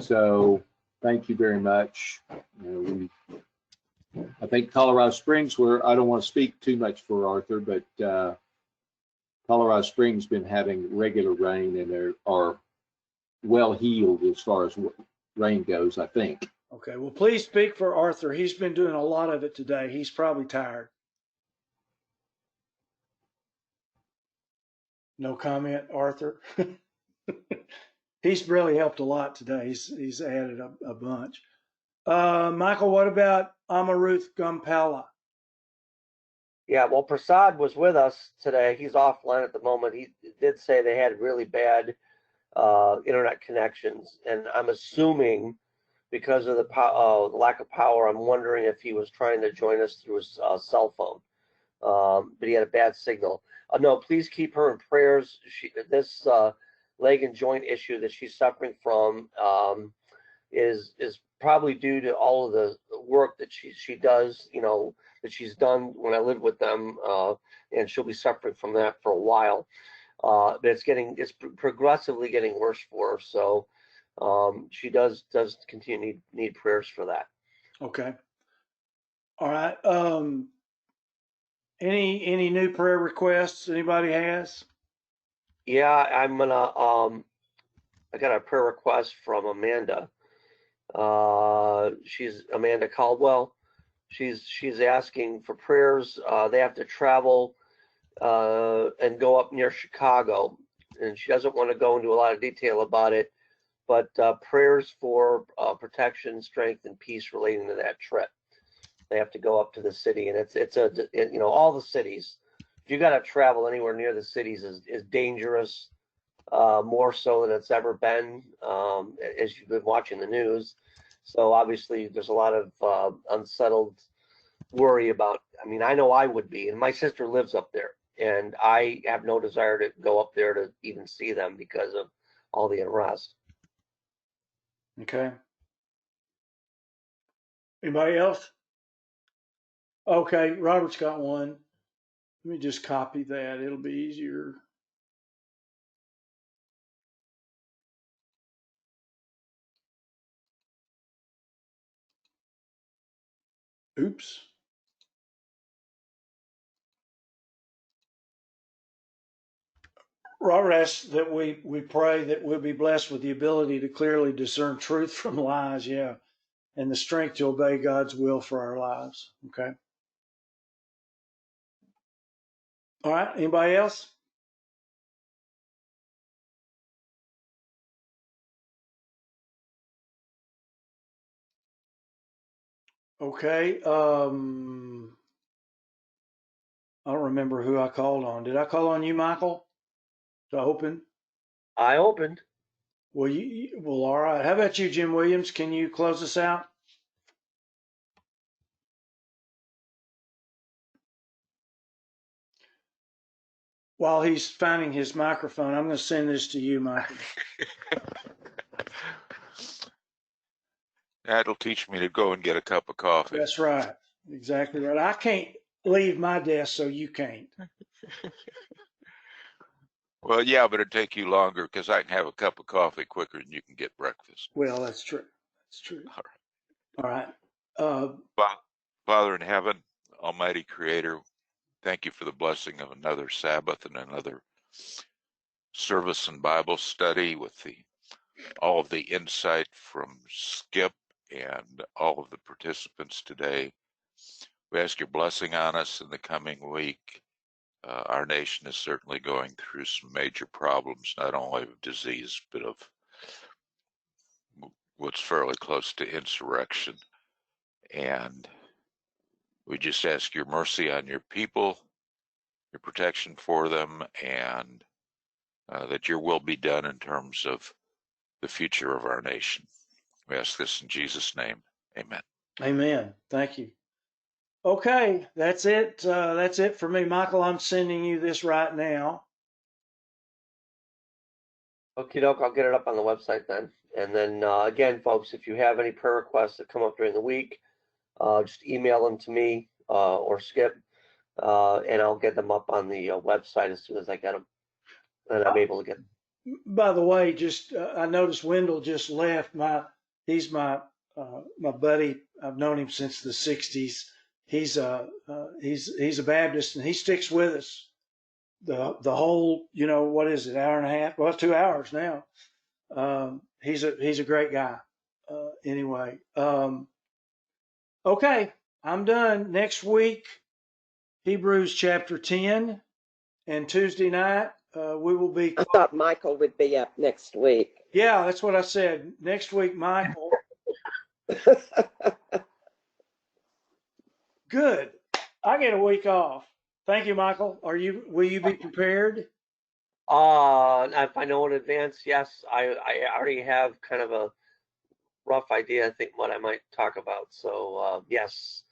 So thank you very much. I think Colorado Springs, where I don't want to speak too much for Arthur, but Colorado Springs been having regular rain, and they are well healed as far as rain goes, I think. Okay. Well, please speak for Arthur. He's been doing a lot of it today. He's probably tired. No comment, Arthur. He's really helped a lot today. He's added a bunch. Michael, what about Amaruth Gumpala? Yeah, well, Prasad was with us today. He's offline at the moment. He did say they had really bad internet connections, and I'm assuming because of the lack of power, I'm wondering if he was trying to join us through his cell phone, but he had a bad signal. No, please keep her in prayers. This leg and joint issue that she's suffering from is probably due to all of the work that she does, that she's done when I lived with them, and she'll be suffering from that for a while. But it's progressively getting worse for her. So she does continue to need prayers for that. Okay. All right. Any new prayer requests anybody has? Yeah, I'm gonna, I got a prayer request from Amanda. She's Amanda Caldwell. She's asking for prayers. They have to travel and go up near Chicago, and she doesn't want to go into a lot of detail about it, but prayers for protection, strength, and peace relating to that trip. They have to go up to the city, and all the cities. If you got to travel anywhere near the cities is dangerous, more so than it's ever been, as you've been watching the news. So obviously, there's a lot of unsettled worry about. I mean, I know I would be, and my sister lives up there, and I have no desire to go up there to even see them because of all the unrest. Okay. Anybody else? Okay, Robert's got one. Let me just copy that. It'll be easier. Oops. Robert asks that we pray that we'll be blessed with the ability to clearly discern truth from lies, yeah, and the strength to obey God's will for our lives. Okay. All right. Anybody else? Okay. I don't remember who I called on. Did I call on you, Michael, to open? I opened. Well, well, all right. How about you, Jim Williams? Can you close us out? While he's finding his microphone, I'm going to send this to you, Michael. That'll teach me to go and get a cup of coffee. That's right. Exactly right. I can't leave my desk, so you can't. Well, yeah, but it'd take you longer because I can have a cup of coffee quicker than you can get breakfast. Well, that's true. That's true. All right. Father in heaven, Almighty Creator, thank you for the blessing of another Sabbath and another service and Bible study with all of the insight from Skip and all of the participants today. We ask your blessing on us in the coming week. Our nation is certainly going through some major problems, not only of disease, but of what's fairly close to insurrection. And we just ask your mercy on your people, your protection for them, and that your will be done in terms of the future of our nation. We ask this in Jesus' name. Amen. Amen. Thank you. Okay, that's it. That's it for me, Michael. I'm sending you this right now. Okie doke, I'll get it up on the website then. And then again, folks, if you have any prayer requests that come up during the week, just email them to me or Skip, and I'll get them up on the website as soon as I get them, and I'm able to get them. By the way, just I noticed Wendell just left. He's my buddy. I've known him since the '60s. He's a Baptist, and he sticks with us the whole, what is it, hour and a half? Well, 2 hours now. He's a great guy. Anyway, okay, I'm done. Next week, Hebrews chapter 10, and Tuesday night we will be. I thought Michael would be up next week. Yeah, that's what I said. Next week, Michael. Good. I get a week off. Thank you, Michael. Will you be prepared? If I know in advance, yes. I already have kind of a rough idea, I think, what I might talk about. So yes,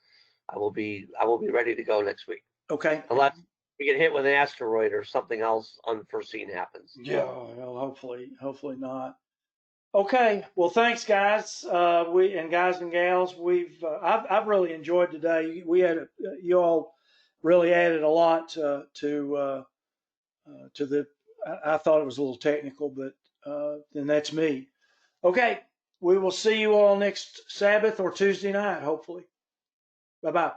I will be ready to go next week. Okay. Unless we get hit with an asteroid or something else unforeseen happens. Yeah, well, hopefully not. Okay. Well, thanks, guys. Guys and gals, I've really enjoyed today. You all really added a lot to the. I thought it was a little technical, but then that's me. Okay. We will see you all next Sabbath or Tuesday night, hopefully. Bye-bye.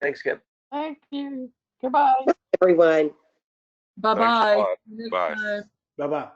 Thanks, Skip. Thank you. Goodbye. Everyone. Bye-bye. lot. Next Bye. time. Bye-bye.